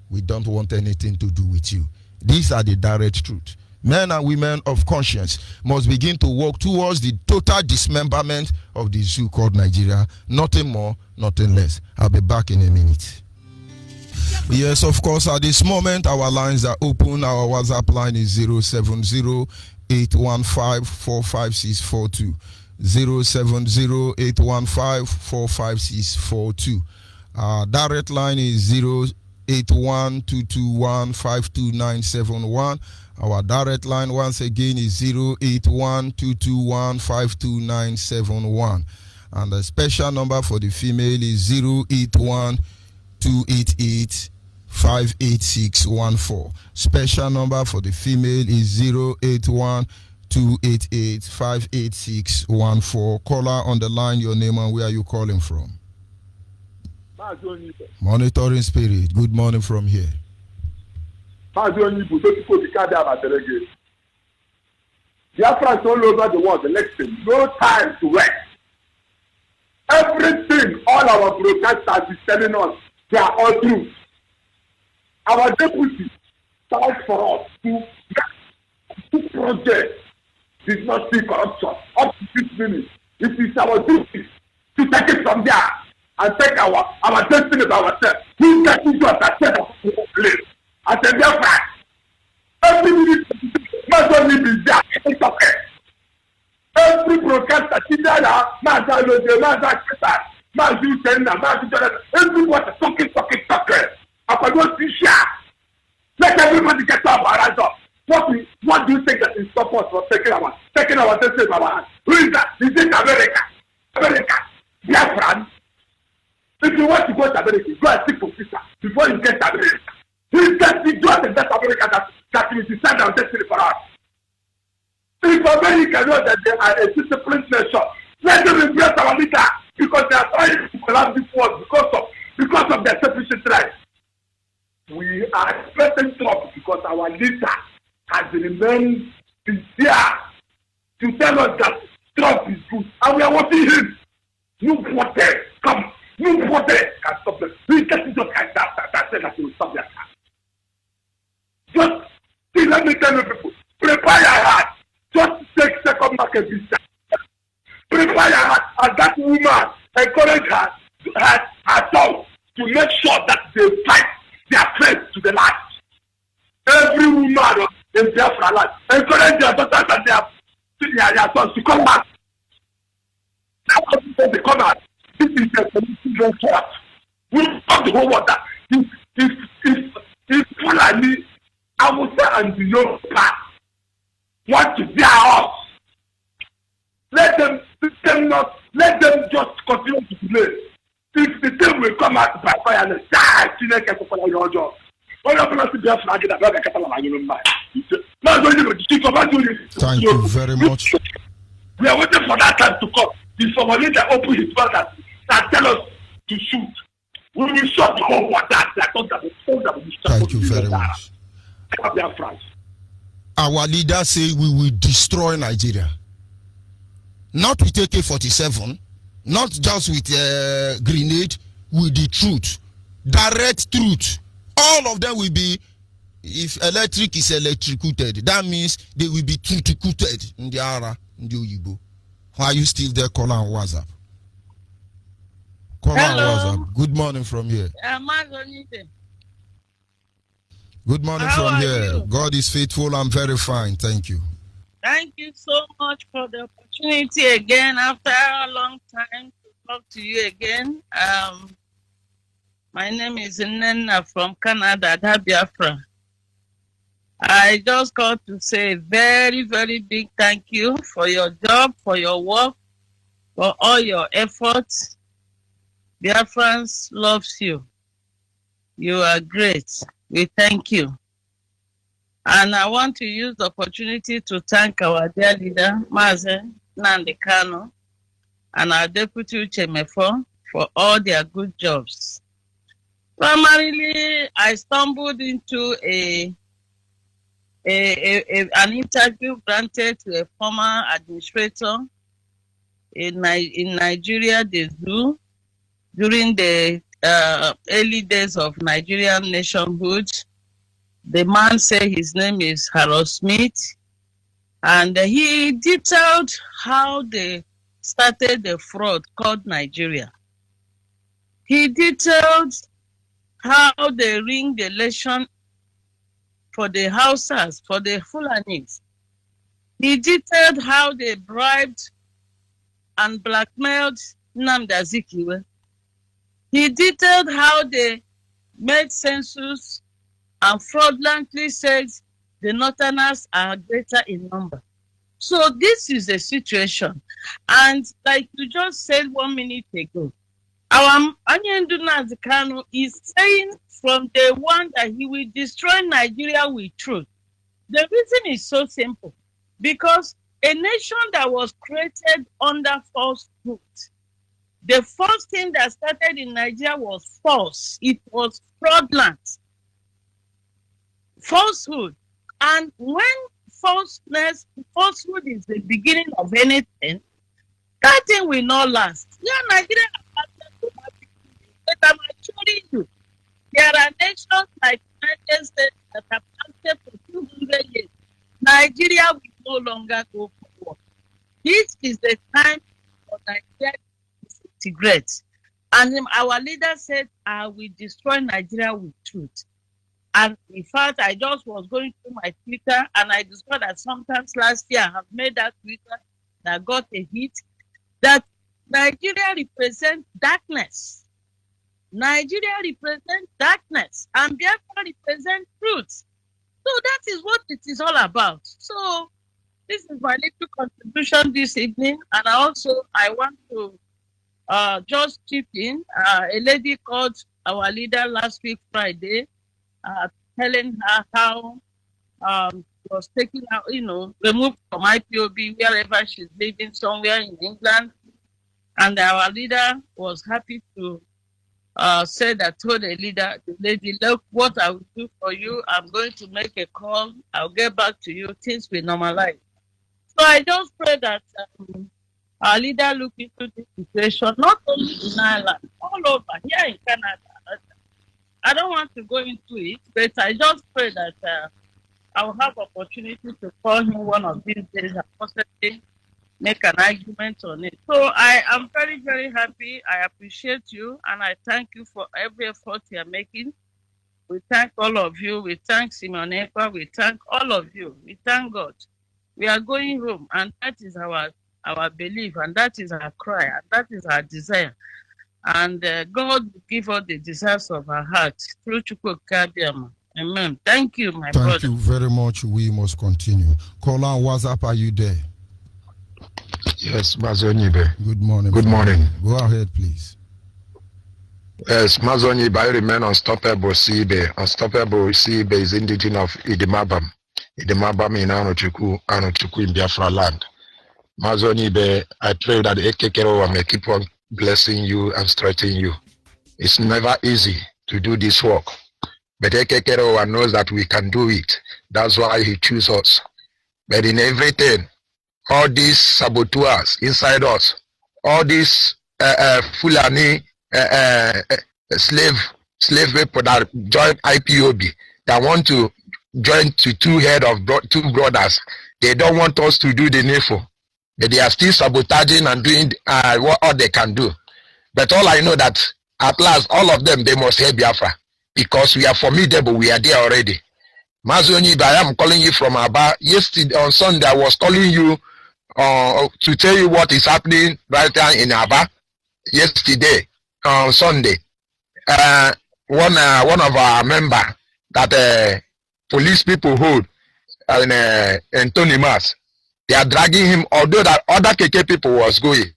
We don't want anything to do with you. These are the direct truth. Men and women of conscience must begin to work towards the total dismemberment of the zoo called Nigeria. Nothing more, nothing less. I'll be back in a minute. Yes, of course, at this moment, our lines are open. Our WhatsApp line is 070-815-45642. 070-815-45642. Our direct line is 081-221-52971. Our direct line once again is 081-221-52971. And the special number for the female is 081-288-58614. Special number for the female is 081-288-58614. Caller on the line, your name and where are you calling from? Mazi Onyeibe. Monitoring Spirit. Good morning from here. Mazi Onyeibe, those people the card have at the reggae. Biafra is all over the world, the election. No time to rest. Everything all our broadcasters is telling us, they are all true. Our deputy fight for us to project did not see corruption up to 6 minutes. It is our duty to take it from there and take our destiny by ourselves. We get into a set of place. I said, Biafra, every minute, Mazi Onyeibe is there. It's okay. Every broadcaster, Mazi everybody talking. Let everybody get up and rise up. What do you think that is stop us from taking our destiny by our hands? Who is that? Is it America? Biafra. If you want to go to America, go and seek for visa before you get to America. Please get the job in that America that will decide our destiny for us. If America knows that they are a disciplined nation, let them embrace our leader because they are trying to collapse this world because of their selfish rights. We are expecting trouble because our leader has remained sincere to tell us that Trump is good, and we are watching him. Nobody can stop them. We get to just like that he will stop their car. Just see, let me tell you people, prepare your heart. Just take second market visa. Prepare your heart, and that woman encourage herself to make sure that they fight their faith to the last. Every woman in Biafra land encourage their daughters and their sons to come back. That's what they come out. This is a political threat. We stop the whole water. If Fulani, Hausa and the Yoruba want to bear us, let them just continue to delay. If the thing will come out by fire and die, your job. Thank you very much. We are waiting for that time to come. The somebody that open his mouth and tell us to shoot. We will shut the whole water. Thank you very much. Our leaders say we will destroy Nigeria. Not with AK-47, not just with grenade, with the truth. Direct truth. All of them will be, if electric is electrocuted, that means they will be truth-cuted in the Ara, in the Oyibo. Why are you still there? Call on WhatsApp. Call on WhatsApp. Good morning from here. Good morning from here. You? God is faithful. I'm very fine. Thank you. Thank you so much for the opportunity again after a long time to talk to you again. My name is Nena from Canada, Biafra. I just got to say very, very big thank you for your job, for your work, for all your efforts. Biafrans loves you. You are great. We thank you. And I want to use the opportunity to thank our dear leader, Mazi Nnamdi Kanu, and our Deputy Uchemefo for all their good jobs. Primarily, I stumbled into an interview granted to a former administrator in Nigeria, the zoo, during the early days of Nigerian nationhood. The man said his name is Harold Smith, and he detailed how they started the fraud called Nigeria. He detailed how they ring the election for the Hausas, for the Fulanis. He detailed how they bribed and blackmailed Nnamdi Azikiwe. He detailed how they made census and fraudulently said the Northerners are greater in number. So this is the situation. And like you just said 1 minute ago, our Onyeibe Kanu is saying from day one that he will destroy Nigeria with truth. The reason is so simple. Because a nation that was created under falsehood, the first thing that started in Nigeria was false. It was fraudulent. Falsehood. And when falsehood is the beginning of anything, that thing will not last. Yeah, Nigeria but I'm assuring you, there are nations like the United States that have lasted for 200 years. Nigeria will no longer go forward. This is the time for Nigeria to integrate. And our leader said, I will destroy Nigeria with truth. And in fact, I just was going through my Twitter and I discovered that sometimes last year I have made that Twitter that got a hit, that Nigeria represents darkness. Nigeria represents darkness and Biafra represents truth. So that is what it is all about. So this is my little contribution this evening. And I want to just chip in. A lady called our leader last week, Friday, telling her how was taken out, removed from IPOB wherever she's living, somewhere in England. And our leader was happy to say that, told the lady, look, what I will do for you, I'm going to make a call, I'll get back to you, things will normalize. So I just pray that our leader look into this situation, not only in Ireland, all over, here in Canada. I don't want to go into it, but I just pray that I'll have opportunity to call him one of these days and possibly make an argument on it. So I am very, very happy. I appreciate you and I thank you for every effort you're making. We thank all of you. We thank Simonekwa. We thank all of you. We thank God. We are going home and that is our belief and that is our cry and that is our desire. And God will give us the desires of our hearts through Chukwuka. Amen. Thank you, my brother. Thank you very much. We must continue. Kola, what's up? Are you there? Yes, Mazi Onyeibe. Good morning. Good morning. Go ahead, please. Yes, Mazi Onyeibe, I remain unstoppable Sibe. Unstoppable Sibe is indigenous of Idimabam. Idimabam in Anochukwu in Biafra land. Mazi Onyeibe, I pray that the Ekekero may keep on blessing you and strengthening you. It's never easy to do this work. But Ekekero knows that we can do it. That's why he chooses us. But in everything, all these saboteurs inside us, all these Fulani slave people that join IPOB, that want to join to two brothers, they don't want us to do the needful. But they are still sabotaging and doing what all they can do. But all I know that at last, all of them, they must help Biafra. Because we are formidable, we are there already. Mazi Onyeibe, I am calling you from Aba. Yesterday, on Sunday, I was calling you to tell you what is happening right now in Aba. Yesterday, on Sunday, one of our member that police people hold in Tony Mas, they are dragging him, although that other KK people was going.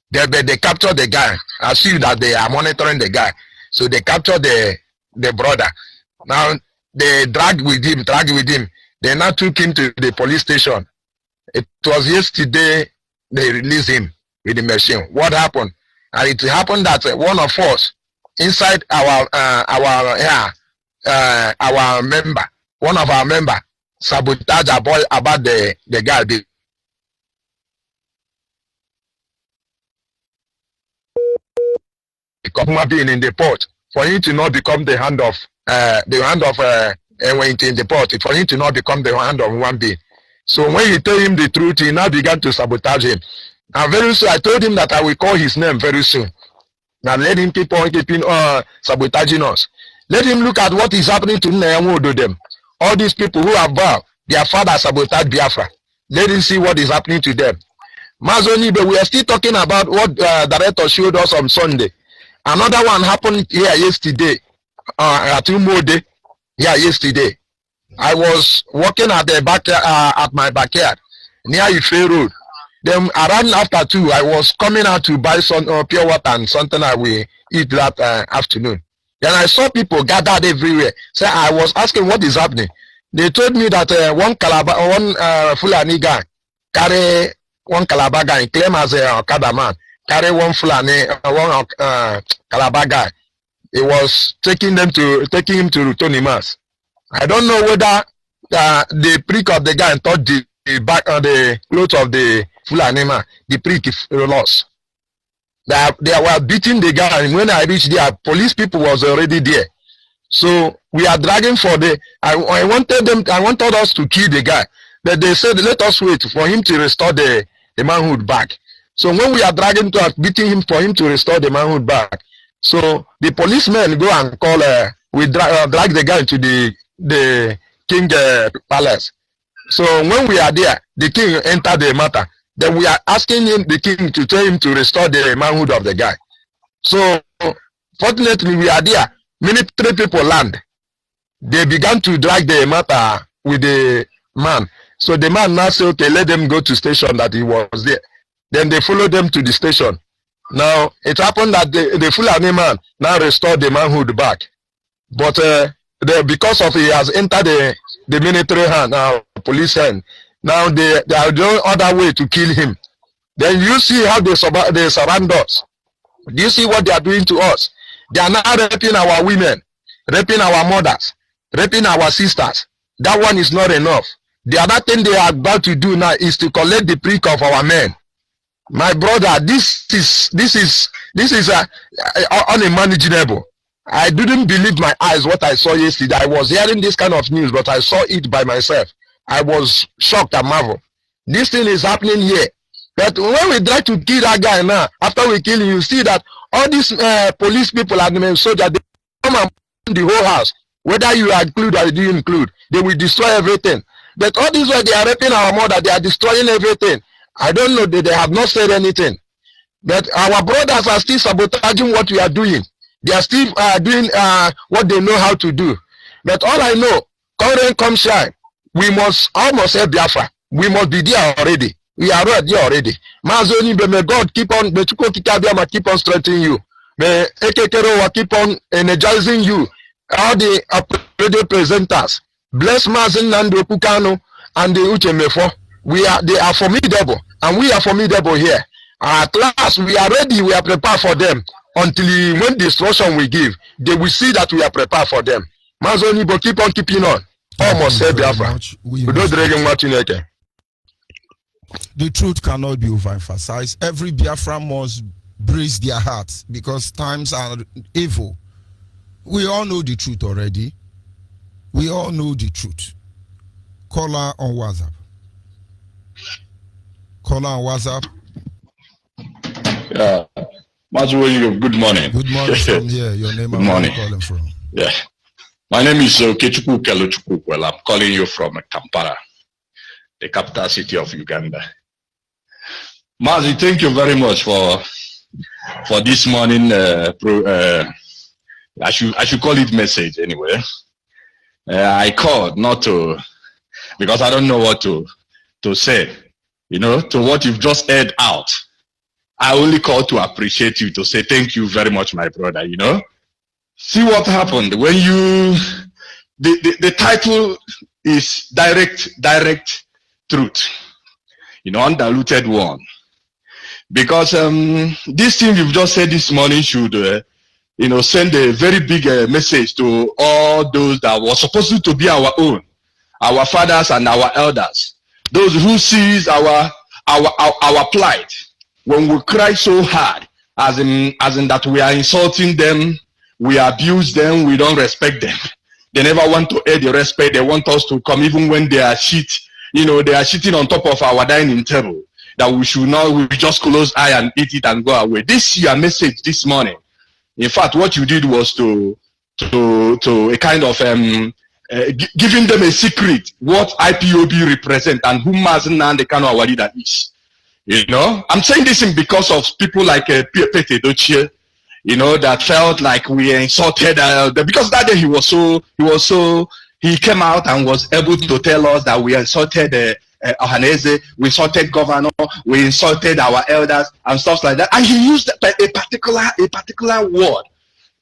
They captured the guy. I assume that they are monitoring the guy. So they captured the brother. Now they drag with him. They now took him to the police station. It was yesterday they released him. with the machine. What happened? And it happened that one of us inside our member, one of our member, sabotage about the guy. Become being in the port for him to not become the hand of when in the port, for him to not become the hand of one being. So when you tell him the truth, he now began to sabotage him. And very soon I told him that I will call his name very soon. Now let him keep on sabotaging us. Let him look at what is happening to them. All these people who have vowed their father sabotaged Biafra. Let him see what is happening to them. Mazi Onyeibe, we are still talking about what director showed us on Sunday. Another one happened here yesterday. At Umode, here yesterday. I was walking at the back at my backyard near Ife Road. Then around after 2, I was coming out to buy some pure water and something I will eat that afternoon. Then I saw people gathered everywhere. So I was asking what is happening. They told me that one Fulani guy carry one Calabar guy, claim as a Okada man, carry one Fulani, one Calabar guy. He was taking him to Tony Mas. I don't know whether the prick of the guy touched the back of the clothes of the Fulani man. The prick is lost. They were beating the guy, and when I reached there, police people was already there. So we are dragging for the. I wanted us to kill the guy, but they said let us wait for him to restore the manhood back. So when we are dragging to beating him for him to restore the manhood back, so the policemen go and call. We drag the guy to the king palace. So when we are there, the king entered the matter. Then we are asking the king to tell him to restore the manhood of the guy. So fortunately we are there. Military people land. They began to drag the matter with the man. So the man now said, okay, let them go to station that he was there. Then they followed them to the station. Now it happened that the Fulani man now restored the manhood back. But because of he has entered the military hand, police hand, now they are doing other way to kill him. Then you see how they surround us. Do you see what they are doing to us? They are now raping our women, raping our mothers, raping our sisters. That one is not enough. The other thing they are about to do now is to collect the prick of our men. My brother, this is unimaginable. I didn't believe my eyes what I saw yesterday. I was hearing this kind of news, but I saw it by myself. I was shocked and marveled. This thing is happening here. But when we try to kill that guy now, after we kill him, you see that all these police people and the soldiers, they come and the whole house. Whether you include or you didn't include, they will destroy everything. But all this way they are raping our mother, they are destroying everything. I don't know, they have not said anything. But our brothers are still sabotaging what we are doing. They are still doing what they know how to do. But all I know, come rain, come shine, we must almost have Biafra. We must be there already. We are ready already. Mazi Onyeibe, may God keep on, may Chukwu Kikabiyama keep on strengthening you. May Ekekero keep on energizing you. All the radio presenters. Bless Mazi Nnamdi Okukano and the Uche Mefo. They are formidable, and we are formidable here. At last, we are ready, we are prepared for them. Until when destruction we give, they will see that we are prepared for them. Mazi Onyeibe, keep on keeping on. Almost say Biafra. The truth cannot be overemphasized. Every Biafra must brace their hearts because times are evil. We all know the truth already. We all know the truth. Caller on WhatsApp. Caller on WhatsApp. Yeah. Mazi Onyeibe, good morning. Good morning from here. Your name and where you calling from? Yeah. My name is Okechukwu Kelochukwu. Well, I'm calling you from Kampala, the capital city of Uganda. Mazi, thank you very much for this morning. I should call it message anyway. I called not to because I don't know what to say. You know, to what you've just heard out. I only called to appreciate you, to say thank you very much, my brother. You know, see what happened when you. The title is direct truth. You know, undiluted one. because this thing you've just said this morning should, send a very big message to all those that were supposed to be our own, our fathers and our elders, those who sees our plight when we cry so hard, as in that we are insulting them, we abuse them, we don't respect them. They never want to air the respect. They want us to come even when they are they are sitting on top of our dining table. That we just close eye and eat it and go away. This your message this morning. In fact, what you did was to a kind of giving them a secret what IPOB represent and who Mazi and the kind of our leader is. I'm saying this because of people like Pete Dochie, that felt like we insulted because that day he came out and was able to tell us that we insulted Ohaneze, we insulted governor, we insulted our elders and stuff like that, and he used a particular word.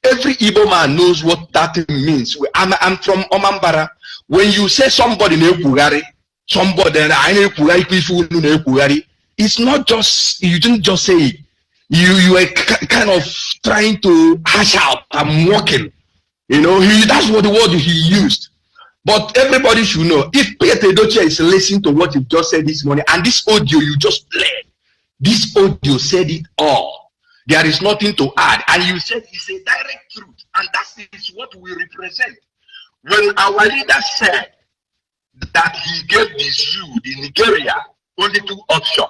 Every Igbo man knows what that means. I'm from Omambara. When you say somebody it's not just, you didn't just say it. You are kind of trying to hash out, I'm walking. That's what the word he used. But everybody should know, if Peter Dochie is listening to what you just said this morning, and this audio you just played, this audio said it all. There is nothing to add. And you said it's a direct truth. And that is what we represent. When our leader said that he gave this youth in Nigeria only 2 options,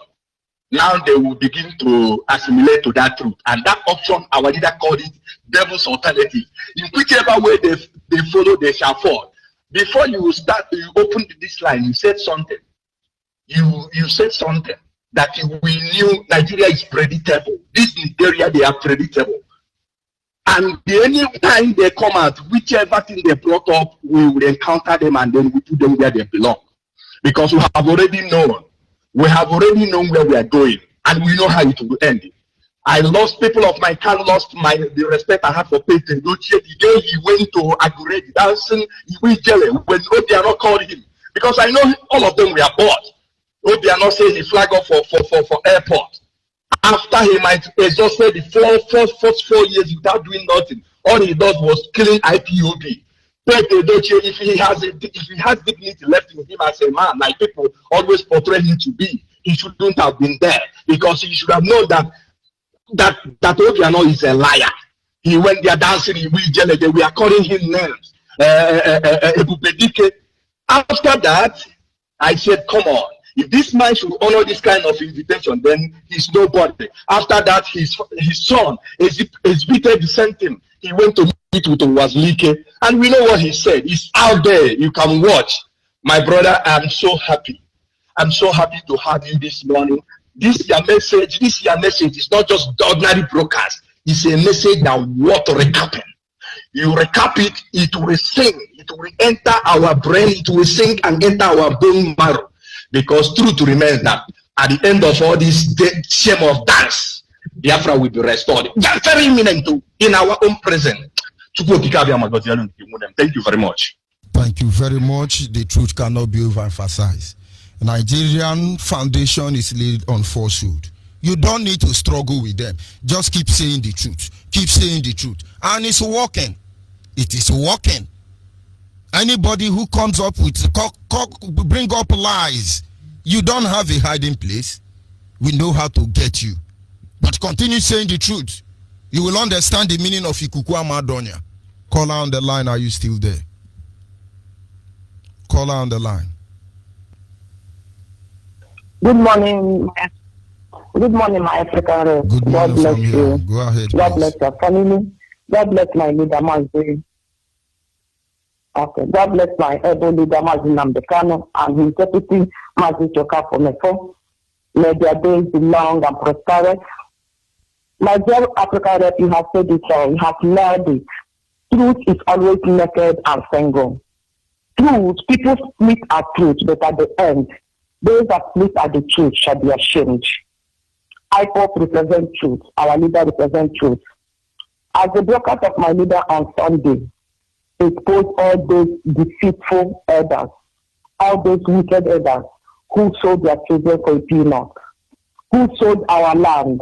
now they will begin to assimilate to that truth. And that option, our leader called it devil's alternative. In whichever way they follow, they shall fall. Before you opened this line, you said something. You said something that we knew Nigeria is predictable. This Nigeria, they are predictable. And any time they come out, whichever thing they brought up, we will encounter them and then we put them where they belong. Because we have already known. We have already known where we are going, and we know how it will end. I lost people of my clan, lost the respect I have for Peter Dochie. The day he went to Aguredi dancing, when Obiano called him, because I know all of them were bored. Obiano says he flag up for airport. After he might exhausted the first 4 years without doing nothing, all he does was killing IPOB. Peter Dochie, if he has dignity left in him as a man, like people always portray him to be, he shouldn't have been there, because he should have known that Obiano is a liar. He went there dancing in we are calling him names. After that, I said, come on. If this man should honor this kind of invitation, then he's nobody. After that, his son exhibited the same thing. He went to meet with Wazlike, and we know what he said. It's out there. You can watch. My brother, I'm so happy. I'm so happy to have you this morning. This your message is not just ordinary broadcast. It's a message that worth recapping. You recap it, it will sing, it will enter our brain, it will sink and enter our bone marrow. Because truth remains that at the end of all this shame of dance, Biafra will be restored. Very imminent in our own present. Thank you very much. Thank you very much. The truth cannot be overemphasized. Nigerian foundation is laid on falsehood. You don't need to struggle with them. Just keep saying the truth. Keep saying the truth. And it's working. It is working. Anybody who comes up with bring up lies, you don't have a hiding place. We know how to get you. But continue saying the truth. You will understand the meaning of Ikuku Amadonia. Caller on the line, are you still there? Caller on the line. Good morning. Good morning, my African race. Good morning. God bless you. Go ahead. God please. bless your family. God bless my leader, Mazi. Okay. God bless my able leader, Mazi Namdekano, and his deputy, Mazi Choka Fomefo. May their days be long and prosperous. My dear African rep, you have said it all. You have learned it. Truth is always naked and single. Truth, people split at truth, but at the end, those that split at the truth shall be ashamed. Ipob represents truth. Our leader represents truth. As the broadcast of my leader on Sunday exposed all those deceitful elders, all those wicked elders who sold their children for a peanut, who sold our land,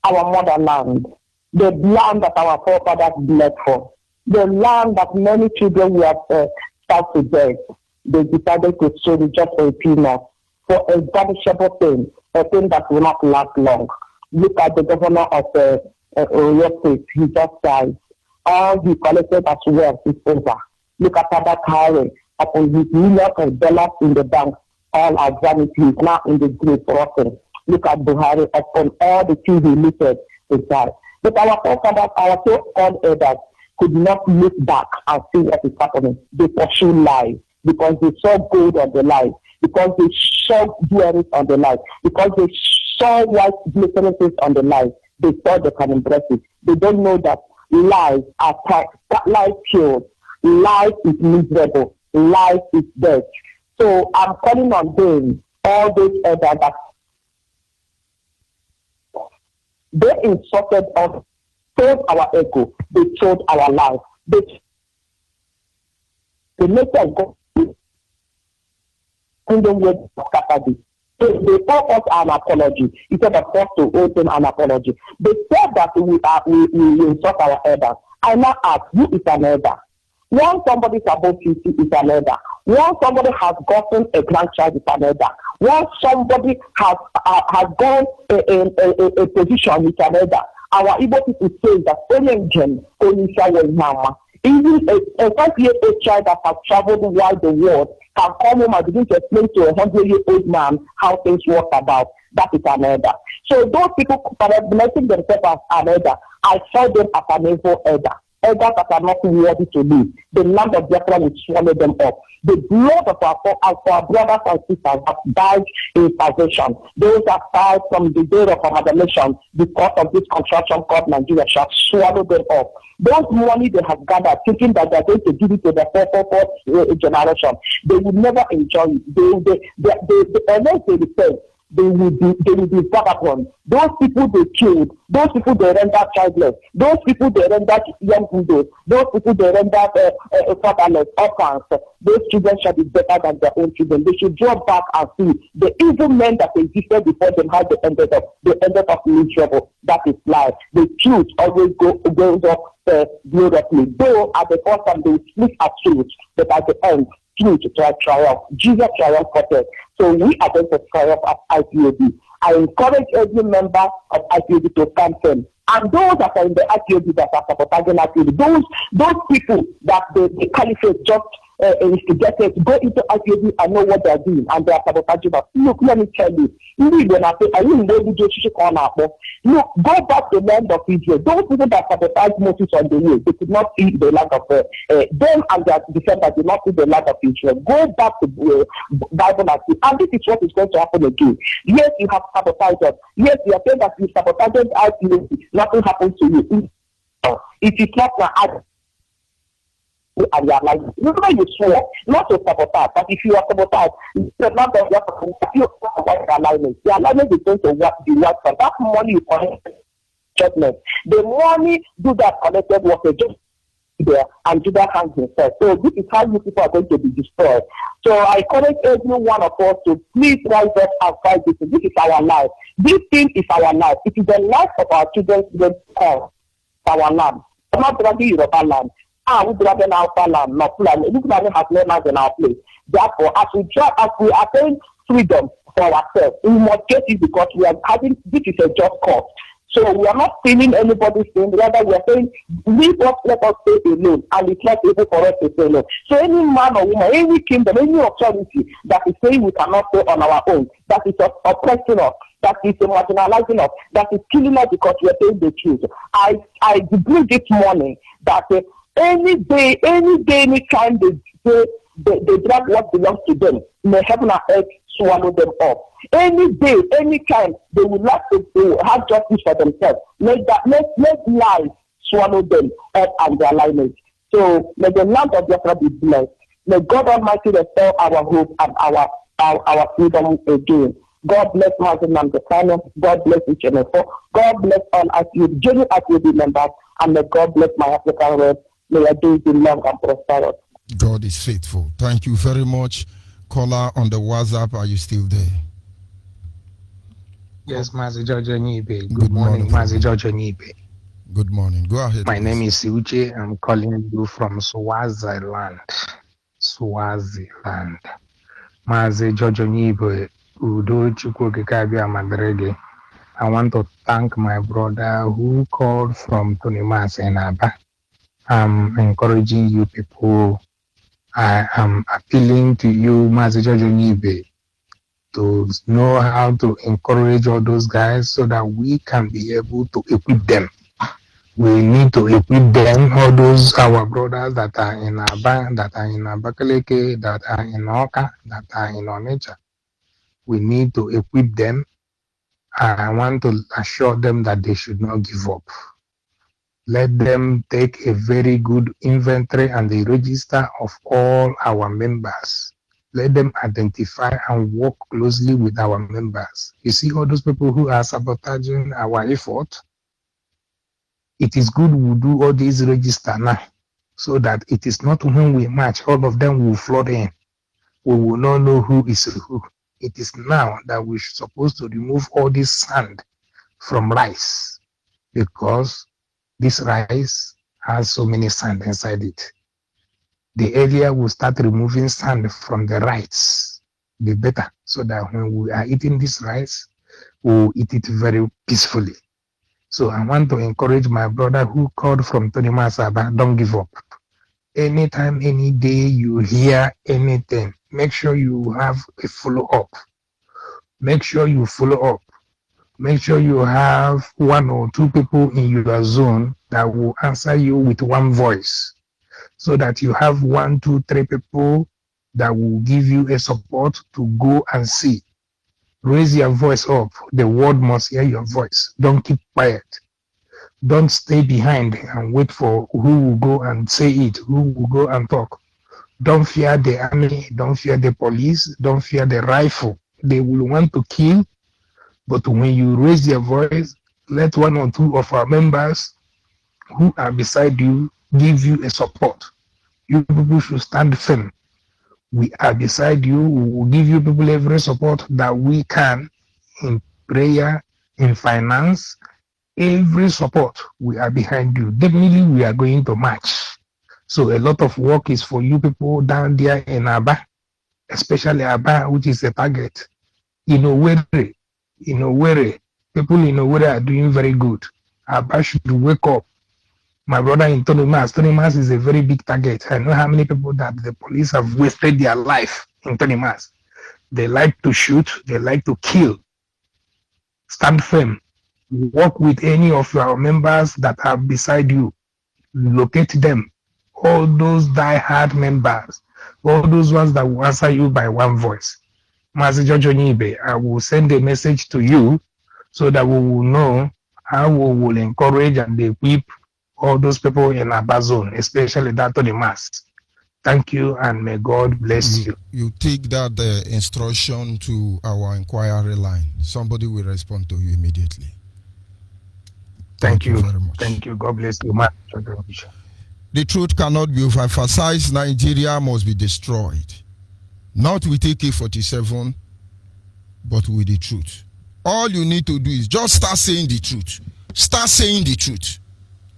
our motherland, the land that our forefathers bled for, the land that many children were starved to death. They decided to sell it just for a peanut, for a vanishable thing, a thing that will not last long. Look at the governor of Oyo State. He just died. All he collected as wealth is over. Look at that carry upon his millions of dollars in the bank. All are vanity. He is now in the grave rotting. Look at Buhari upon all the things he looted to die. But our forefathers, our so-called elders, could not look back and see what is happening. They pursue lies because they saw gold on the lies, because they saw jewelry on the lies, because they saw white glittering things on the lies. They thought they can embrace it. They don't know that lies are taxed, that lies kills, lies is miserable, lies is death. So I'm calling on them, all those elders that they insulted us, sold our ego, they sold our life. They make us go in the way of capacity. So they owe us an apology instead of us to owe them an apology. They said that we insult our elders. I now ask, who is an elder? Once somebody is above 50 is an elder. Once somebody has gotten a grandchild is an elder. Once somebody has gone a position is an elder. Our Igbo people say that even a 5-year-old child that has traveled wide the world can come home and begin to explain to a 100-year-old man how things work about. That is an elder. So those people letting themselves as an elder, I saw them as an evil elder. Elders that are not worthy to live. The land of Biafra will swallow them up. The blood of our brothers and sisters have died in salvation. Those that died from the day of amalgamation because of this construction called Nigeria shall swallow them up. Those money they have gathered, thinking that they are going to give it to the fourth generation, they will never enjoy it. Unless they repent, they will be vagabonds. Those people they killed, those people they rendered childless, those people they rendered young widows, those people they rendered fatherless, orphans. Those children shall be better than their own children. They should draw back and see the evil men that existed before them, how they ended up. They ended up miserable. That is life. The truth always goes up gloriously. Though at the first time they split at truth, but at the end, truth to triumph. Jesus triumphed for us. So we are going to triumph at IPOB. I encourage every member of IPOB to stand firm. And those that are in the IPOB that are sabotaging IPOB, those people that the caliphate just instigated to go into IPOB and know what they are doing, and they are sabotaging us. Look, let me tell you. Look, go back to the land of Israel. Those people that sabotage Moses on the way, they could not see the land of them and their descendants did not see the land of Israel. Go back to Bible and see. And this is what is going to happen again. Yes, you have sabotaged us. Yes, you are saying that you sabotaged IPOB. Nothing happens to you. It is not an and your life. Remember, you swear not to sabotage, but if you are sabotage, the amount of your alignment. The alignment is going to be work for that money you collect judgment. The money do that collected was a just there and do that hands himself. So this is how you people are going to be destroyed. So I encourage every one of us to please rise up and fight this. This is our life. This thing is our life. It is the life of our children, our land. I'm not talking Yoruba land. We drive in our land, not plan. This land has no land in our place. Therefore, as we attain freedom for ourselves, we must get it because we are having this is a just cause. So we are not feeling anybody's thing. Rather, we are saying, let us stay alone, and it's not able for us to stay alone. So any man or woman, any kingdom, any authority that is saying we cannot stay on our own, that is oppressing us, that is marginalizing us, that is killing us because we are saying the truth. I decree this morning that any day, any time they drag what belongs to them, may heaven and earth swallow them up. Any day, any time they would like to have justice for themselves, let life swallow them up and their lineage. So may the land of Biafra be blessed. May God Almighty restore our hope and our freedom again. God bless Mazi Namdekano. God bless each and every. God bless all genuine IPOB members, and may God bless my African world. May your days be long and prosperous. God is faithful. Thank you very much. Caller on the WhatsApp, are you still there? Yes, Mazi George Onyeibe. Good morning, Mazi George Onyeibe. Good morning. Go ahead. My name is Uche. I'm calling you from Swaziland. Swaziland. Mazi George Onyeibe, Udo Chukwukabia Madrege. I want to thank my brother who called from Tonimas and Aba. I'm encouraging you people. I am appealing to you, Mazi George Onyeibe, to know how to encourage all those guys so that we can be able to equip them. We need to equip them, all those our brothers that are in Aba, that are in Abakaleke, that are in Oka, that are in Onitsha. We need to equip them. I want to assure them that they should not give up. Let them take a very good inventory and the register of all our members. Let them identify and work closely with our members. You see all those people who are sabotaging our effort? It is good we do all these register now so that it is not when we march, all of them will flood in. We will not know who is who. It is now that we're supposed to remove all this sand from rice because this rice has so many sand inside it. The earlier we start removing sand from the rice, the better, so that when we are eating this rice, we'll eat it very peacefully. So I want to encourage my brother who called from Tony Masaba, don't give up. Anytime, any day you hear anything, make sure you have a follow-up. Make sure you follow up. Make sure you have 1 or 2 people in your zone that will answer you with one voice, so that you have 1, 2, 3 people that will give you a support to go and see. Raise your voice up. The world must hear your voice. Don't keep quiet. Don't stay behind and wait for who will go and say it, who will go and talk. Don't fear the army. Don't fear the police. Don't fear the rifle. They will want to kill. But when you raise your voice, let 1 or 2 of our members who are beside you give you a support. You people should stand firm. We are beside you. We will give you people every support that we can in prayer, in finance, every support. We are behind you. Definitely, we are going to march. So a lot of work is for you people down there in Aba, especially Aba, which is a target. In Owerri, people in Owerri are doing very good. Aba should wake up. My brother in Tonimas is a very big target. I know how many people that the police have wasted their life in Tonimas. They like to shoot, they like to kill. Stand firm. Work with any of your members that are beside you. Locate them. All those die-hard members. All those ones that will answer you by one voice. Mazi George Onyeibe, I will send a message to you so that we will know how we will encourage and equip all those people in our zone, especially that to the mass. Thank you, and may God bless you. You take that instruction to our inquiry line. Somebody will respond to you immediately. Thank you very much. Thank you. God bless you. The truth cannot be overemphasized. Nigeria must be destroyed. Not with AK-47, but with the truth. All you need to do is just start saying the truth. Start saying the truth.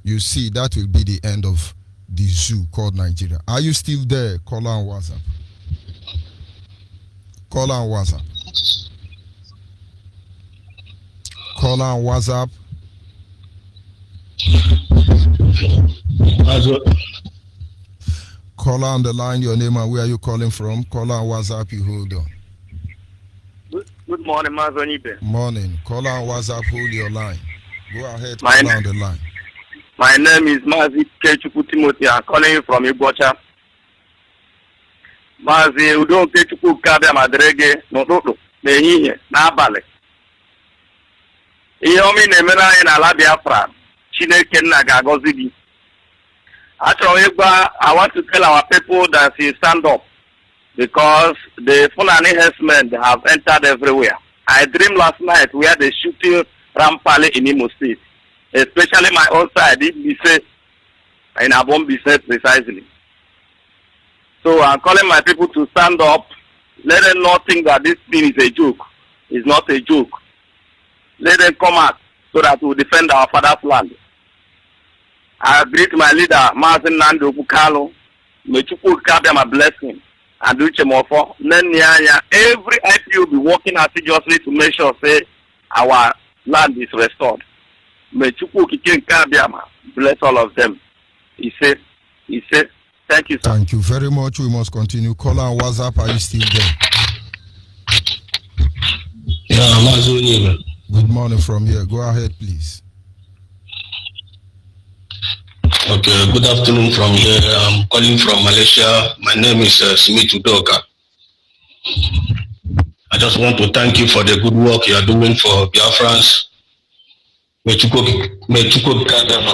You see, that will be the end of the zoo called Nigeria. Are you still there? Call on WhatsApp. Call on WhatsApp. Call on WhatsApp. Call on the line, your name and where are you calling from? Call on WhatsApp, you hold on. Good morning, Mazi Onyeibe. Morning. Call on WhatsApp, hold your line. Go ahead, call on the line. My name is Mazi Kechukwu Timothy. I'm calling you from Ibocha. Mazi Udo Kechukwu Kabia Madrege n'ụtụtụ n'ehihie n'abalị. Ihe ọma ị na-emere anyị n'ala Biafra, Chineke nna ga-agọzi gị. I want to tell our people that you stand up because the Fulani herdsmen have entered everywhere. I dreamed last night where they shooting Rampale in Imo State, especially my own side, Bise, in Abom Bise precisely. So I'm calling my people to stand up. Let them not think that this thing is a joke. It's not a joke. Let them come out so that we defend our father's land. I greet my leader, Mazi Nando Bukalo. May Chukwu give them a blessing and do Chemofo. Every IPU be working assiduously to make sure say our land is restored. May Chukwu bless all of them. He said, thank you, sir. Thank you very much. We must continue. Caller on WhatsApp, are you still there? Yeah, Mazi Onyeibe. Good morning from here. Go ahead, please. Okay, good afternoon from here. I'm calling from Malaysia. My name is Smith Udoka. I just want to thank you for the good work you are doing for Biafrans. May Chukwu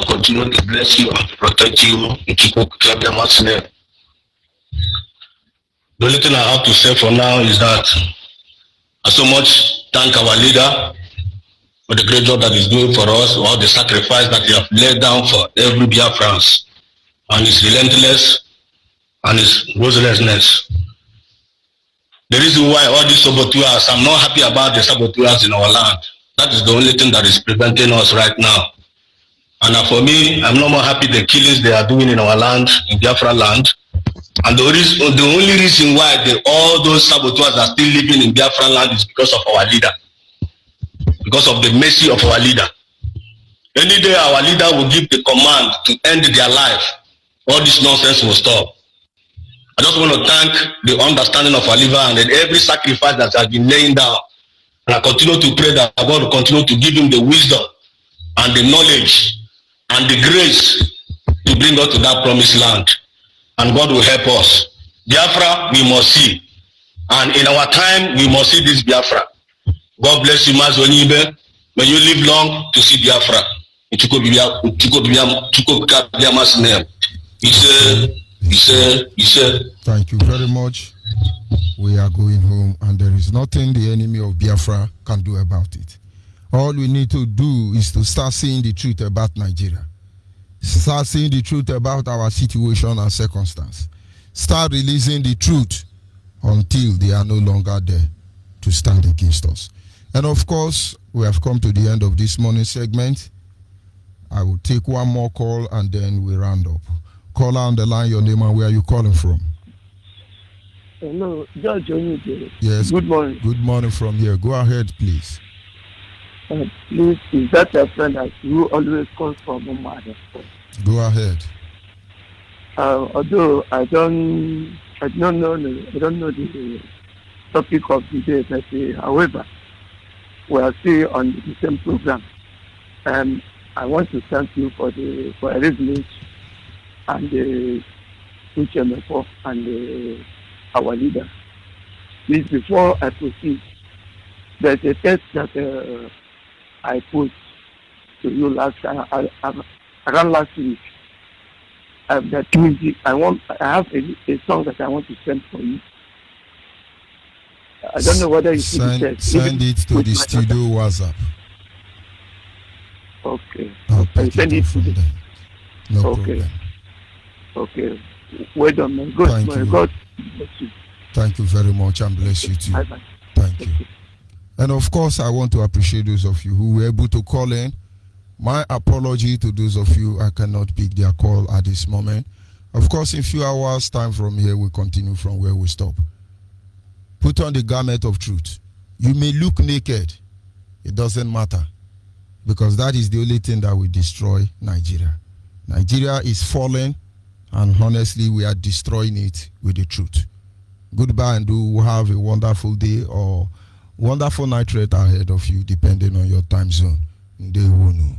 continue to bless you and to protect you. May Chukwu name. The only thing I have to say for now is that I so much thank our leader for the great job that he's doing for us, all the sacrifice that he has laid down for every Biafrans, and his relentless and his ruthlessness. The reason why all these saboteurs, I'm not happy about the saboteurs in our land. That is the only thing that is preventing us right now. And for me, I'm not more happy the killings they are doing in our land, in Biafra land. And the only reason why all those saboteurs are still living in Biafra land is because of our leader. Because of the mercy of our leader. Any day our leader will give the command to end their life, all this nonsense will stop. I just want to thank the understanding of our leader and every sacrifice that has been laying down. And I continue to pray that God will continue to give him the wisdom and the knowledge and the grace to bring us to that promised land. And God will help us. Biafra, we must see. And in our time, we must see this Biafra. God bless you, Mazi Onyeibe. May you live long to see Biafra. In Chukwu name. He said. Thank you very much. We are going home, and there is nothing the enemy of Biafra can do about it. All we need to do is to start seeing the truth about Nigeria. Start seeing the truth about our situation and circumstance. Start releasing the truth until they are no longer there to stand against us. And of course, we have come to the end of this morning segment. I will take one more call and then we round up. Caller on the line, your name and where are you calling from? Hello, George Onyeibe. Yes. Good morning. Good morning from here. Go ahead, please. Please, is that a friend that you always call from Omar? Go ahead. Although I don't know the topic of the day, but however, we are still on the same program. And I want to thank you for Elizabeth and the Uchemefo and our leader. Please, before I proceed, there's a text that I put to you around last week. That music, I have a song that I want to send for you. I don't know whether you see the text. Send it to the studio WhatsApp. Okay. I'll send it to the. No problem. Okay. Well done, man. Thank you. God bless you. Thank you very much and bless you too. Bye-bye. Thank you. And of course, I want to appreciate those of you who were able to call in. My apology to those of you I cannot pick their call at this moment. Of course, in a few hours time from here, we'll continue from where we stop. Put on the garment of truth. You may look naked. It doesn't matter. Because that is the only thing that will destroy Nigeria. Nigeria is falling, and honestly, we are destroying it with the truth. Goodbye, and do have a wonderful day or wonderful night rest ahead of you, depending on your time zone. Ndewonu.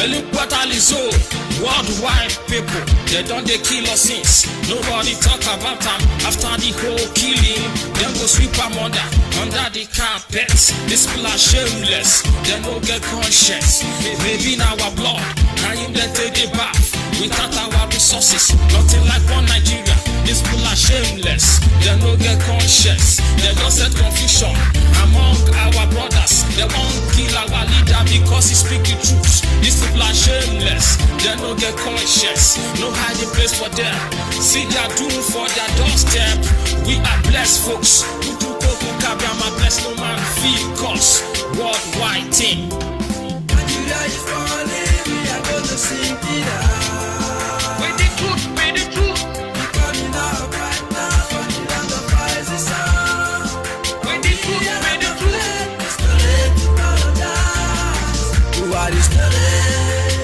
They look brutally so. Worldwide people, they don't they kill us since. Nobody talk about them after the whole killing. Then go sweep them under the carpet. These people are shameless, they no get conscience. Maybe in our blood, and you they take a bath. Without our resources, nothing like one Nigeria. These people are shameless, they no get conscience. They just set confusion among our brothers. They won't kill our leader because he speak the truth. These people are shameless, they no get conscience. No hiding place for them. See their doom for their doorstep. We are blessed folks. Bless no man feel cause worldwide thing. Nigeria is falling, we are gonna sing it out. With the truth, with the truth. We're coming out right now, from the land of rising sun. With the truth, with the truth. It's too late to paradise. Who are these too late?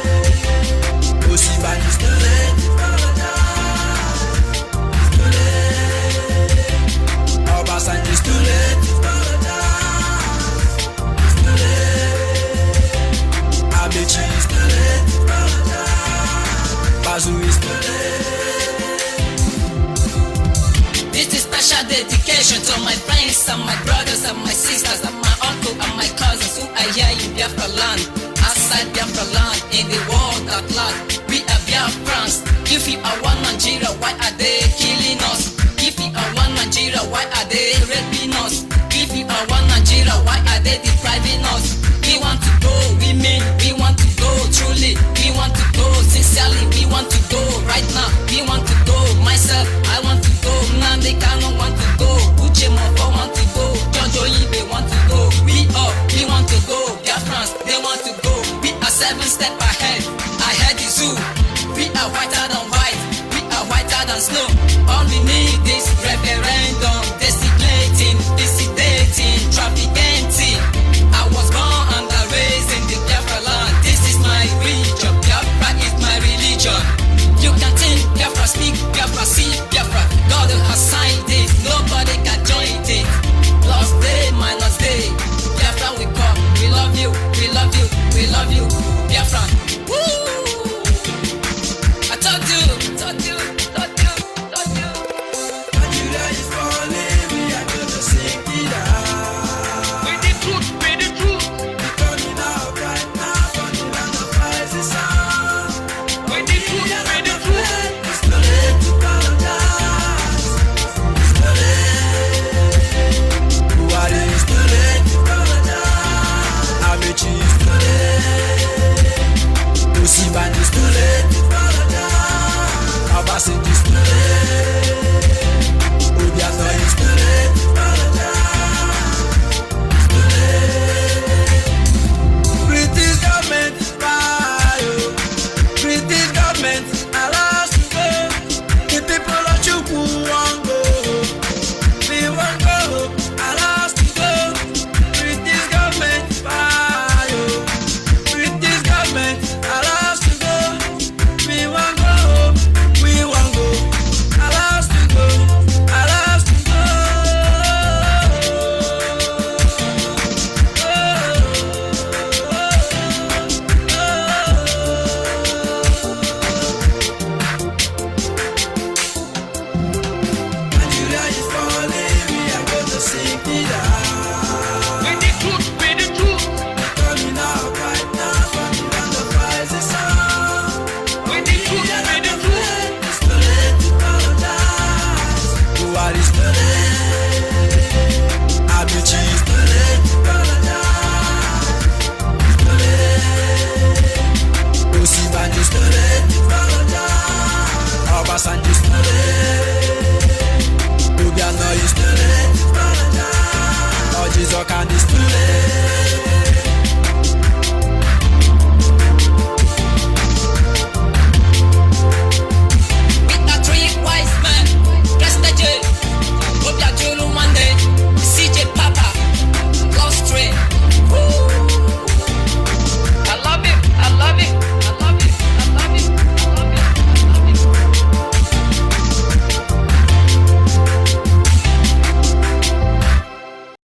Oh, see, but it's too late to paradise. It's too late. All Basan is too late. This is special dedication to my friends and my brothers and my sisters and my uncle and my cousins who are here in Biafra land, outside Biafra land, in the world at large. We are Biafrans. If you are one Nigeria, why are they killing us? If you are one Nigeria, why are they raping us? If you are one Nigeria, why are they depriving us? We want to go, we mean, we want to go truly, we want to go sincerely, we want to go right now, we want to go, myself, I want to go, Nnamdi Kanu want to go, Uche Mofo want to go, Onyeibe want to go, we want to go, Biafrans, they want to go, we are 7 steps ahead the zoo, we are whiter than white, we are whiter than snow, all we need is reverence.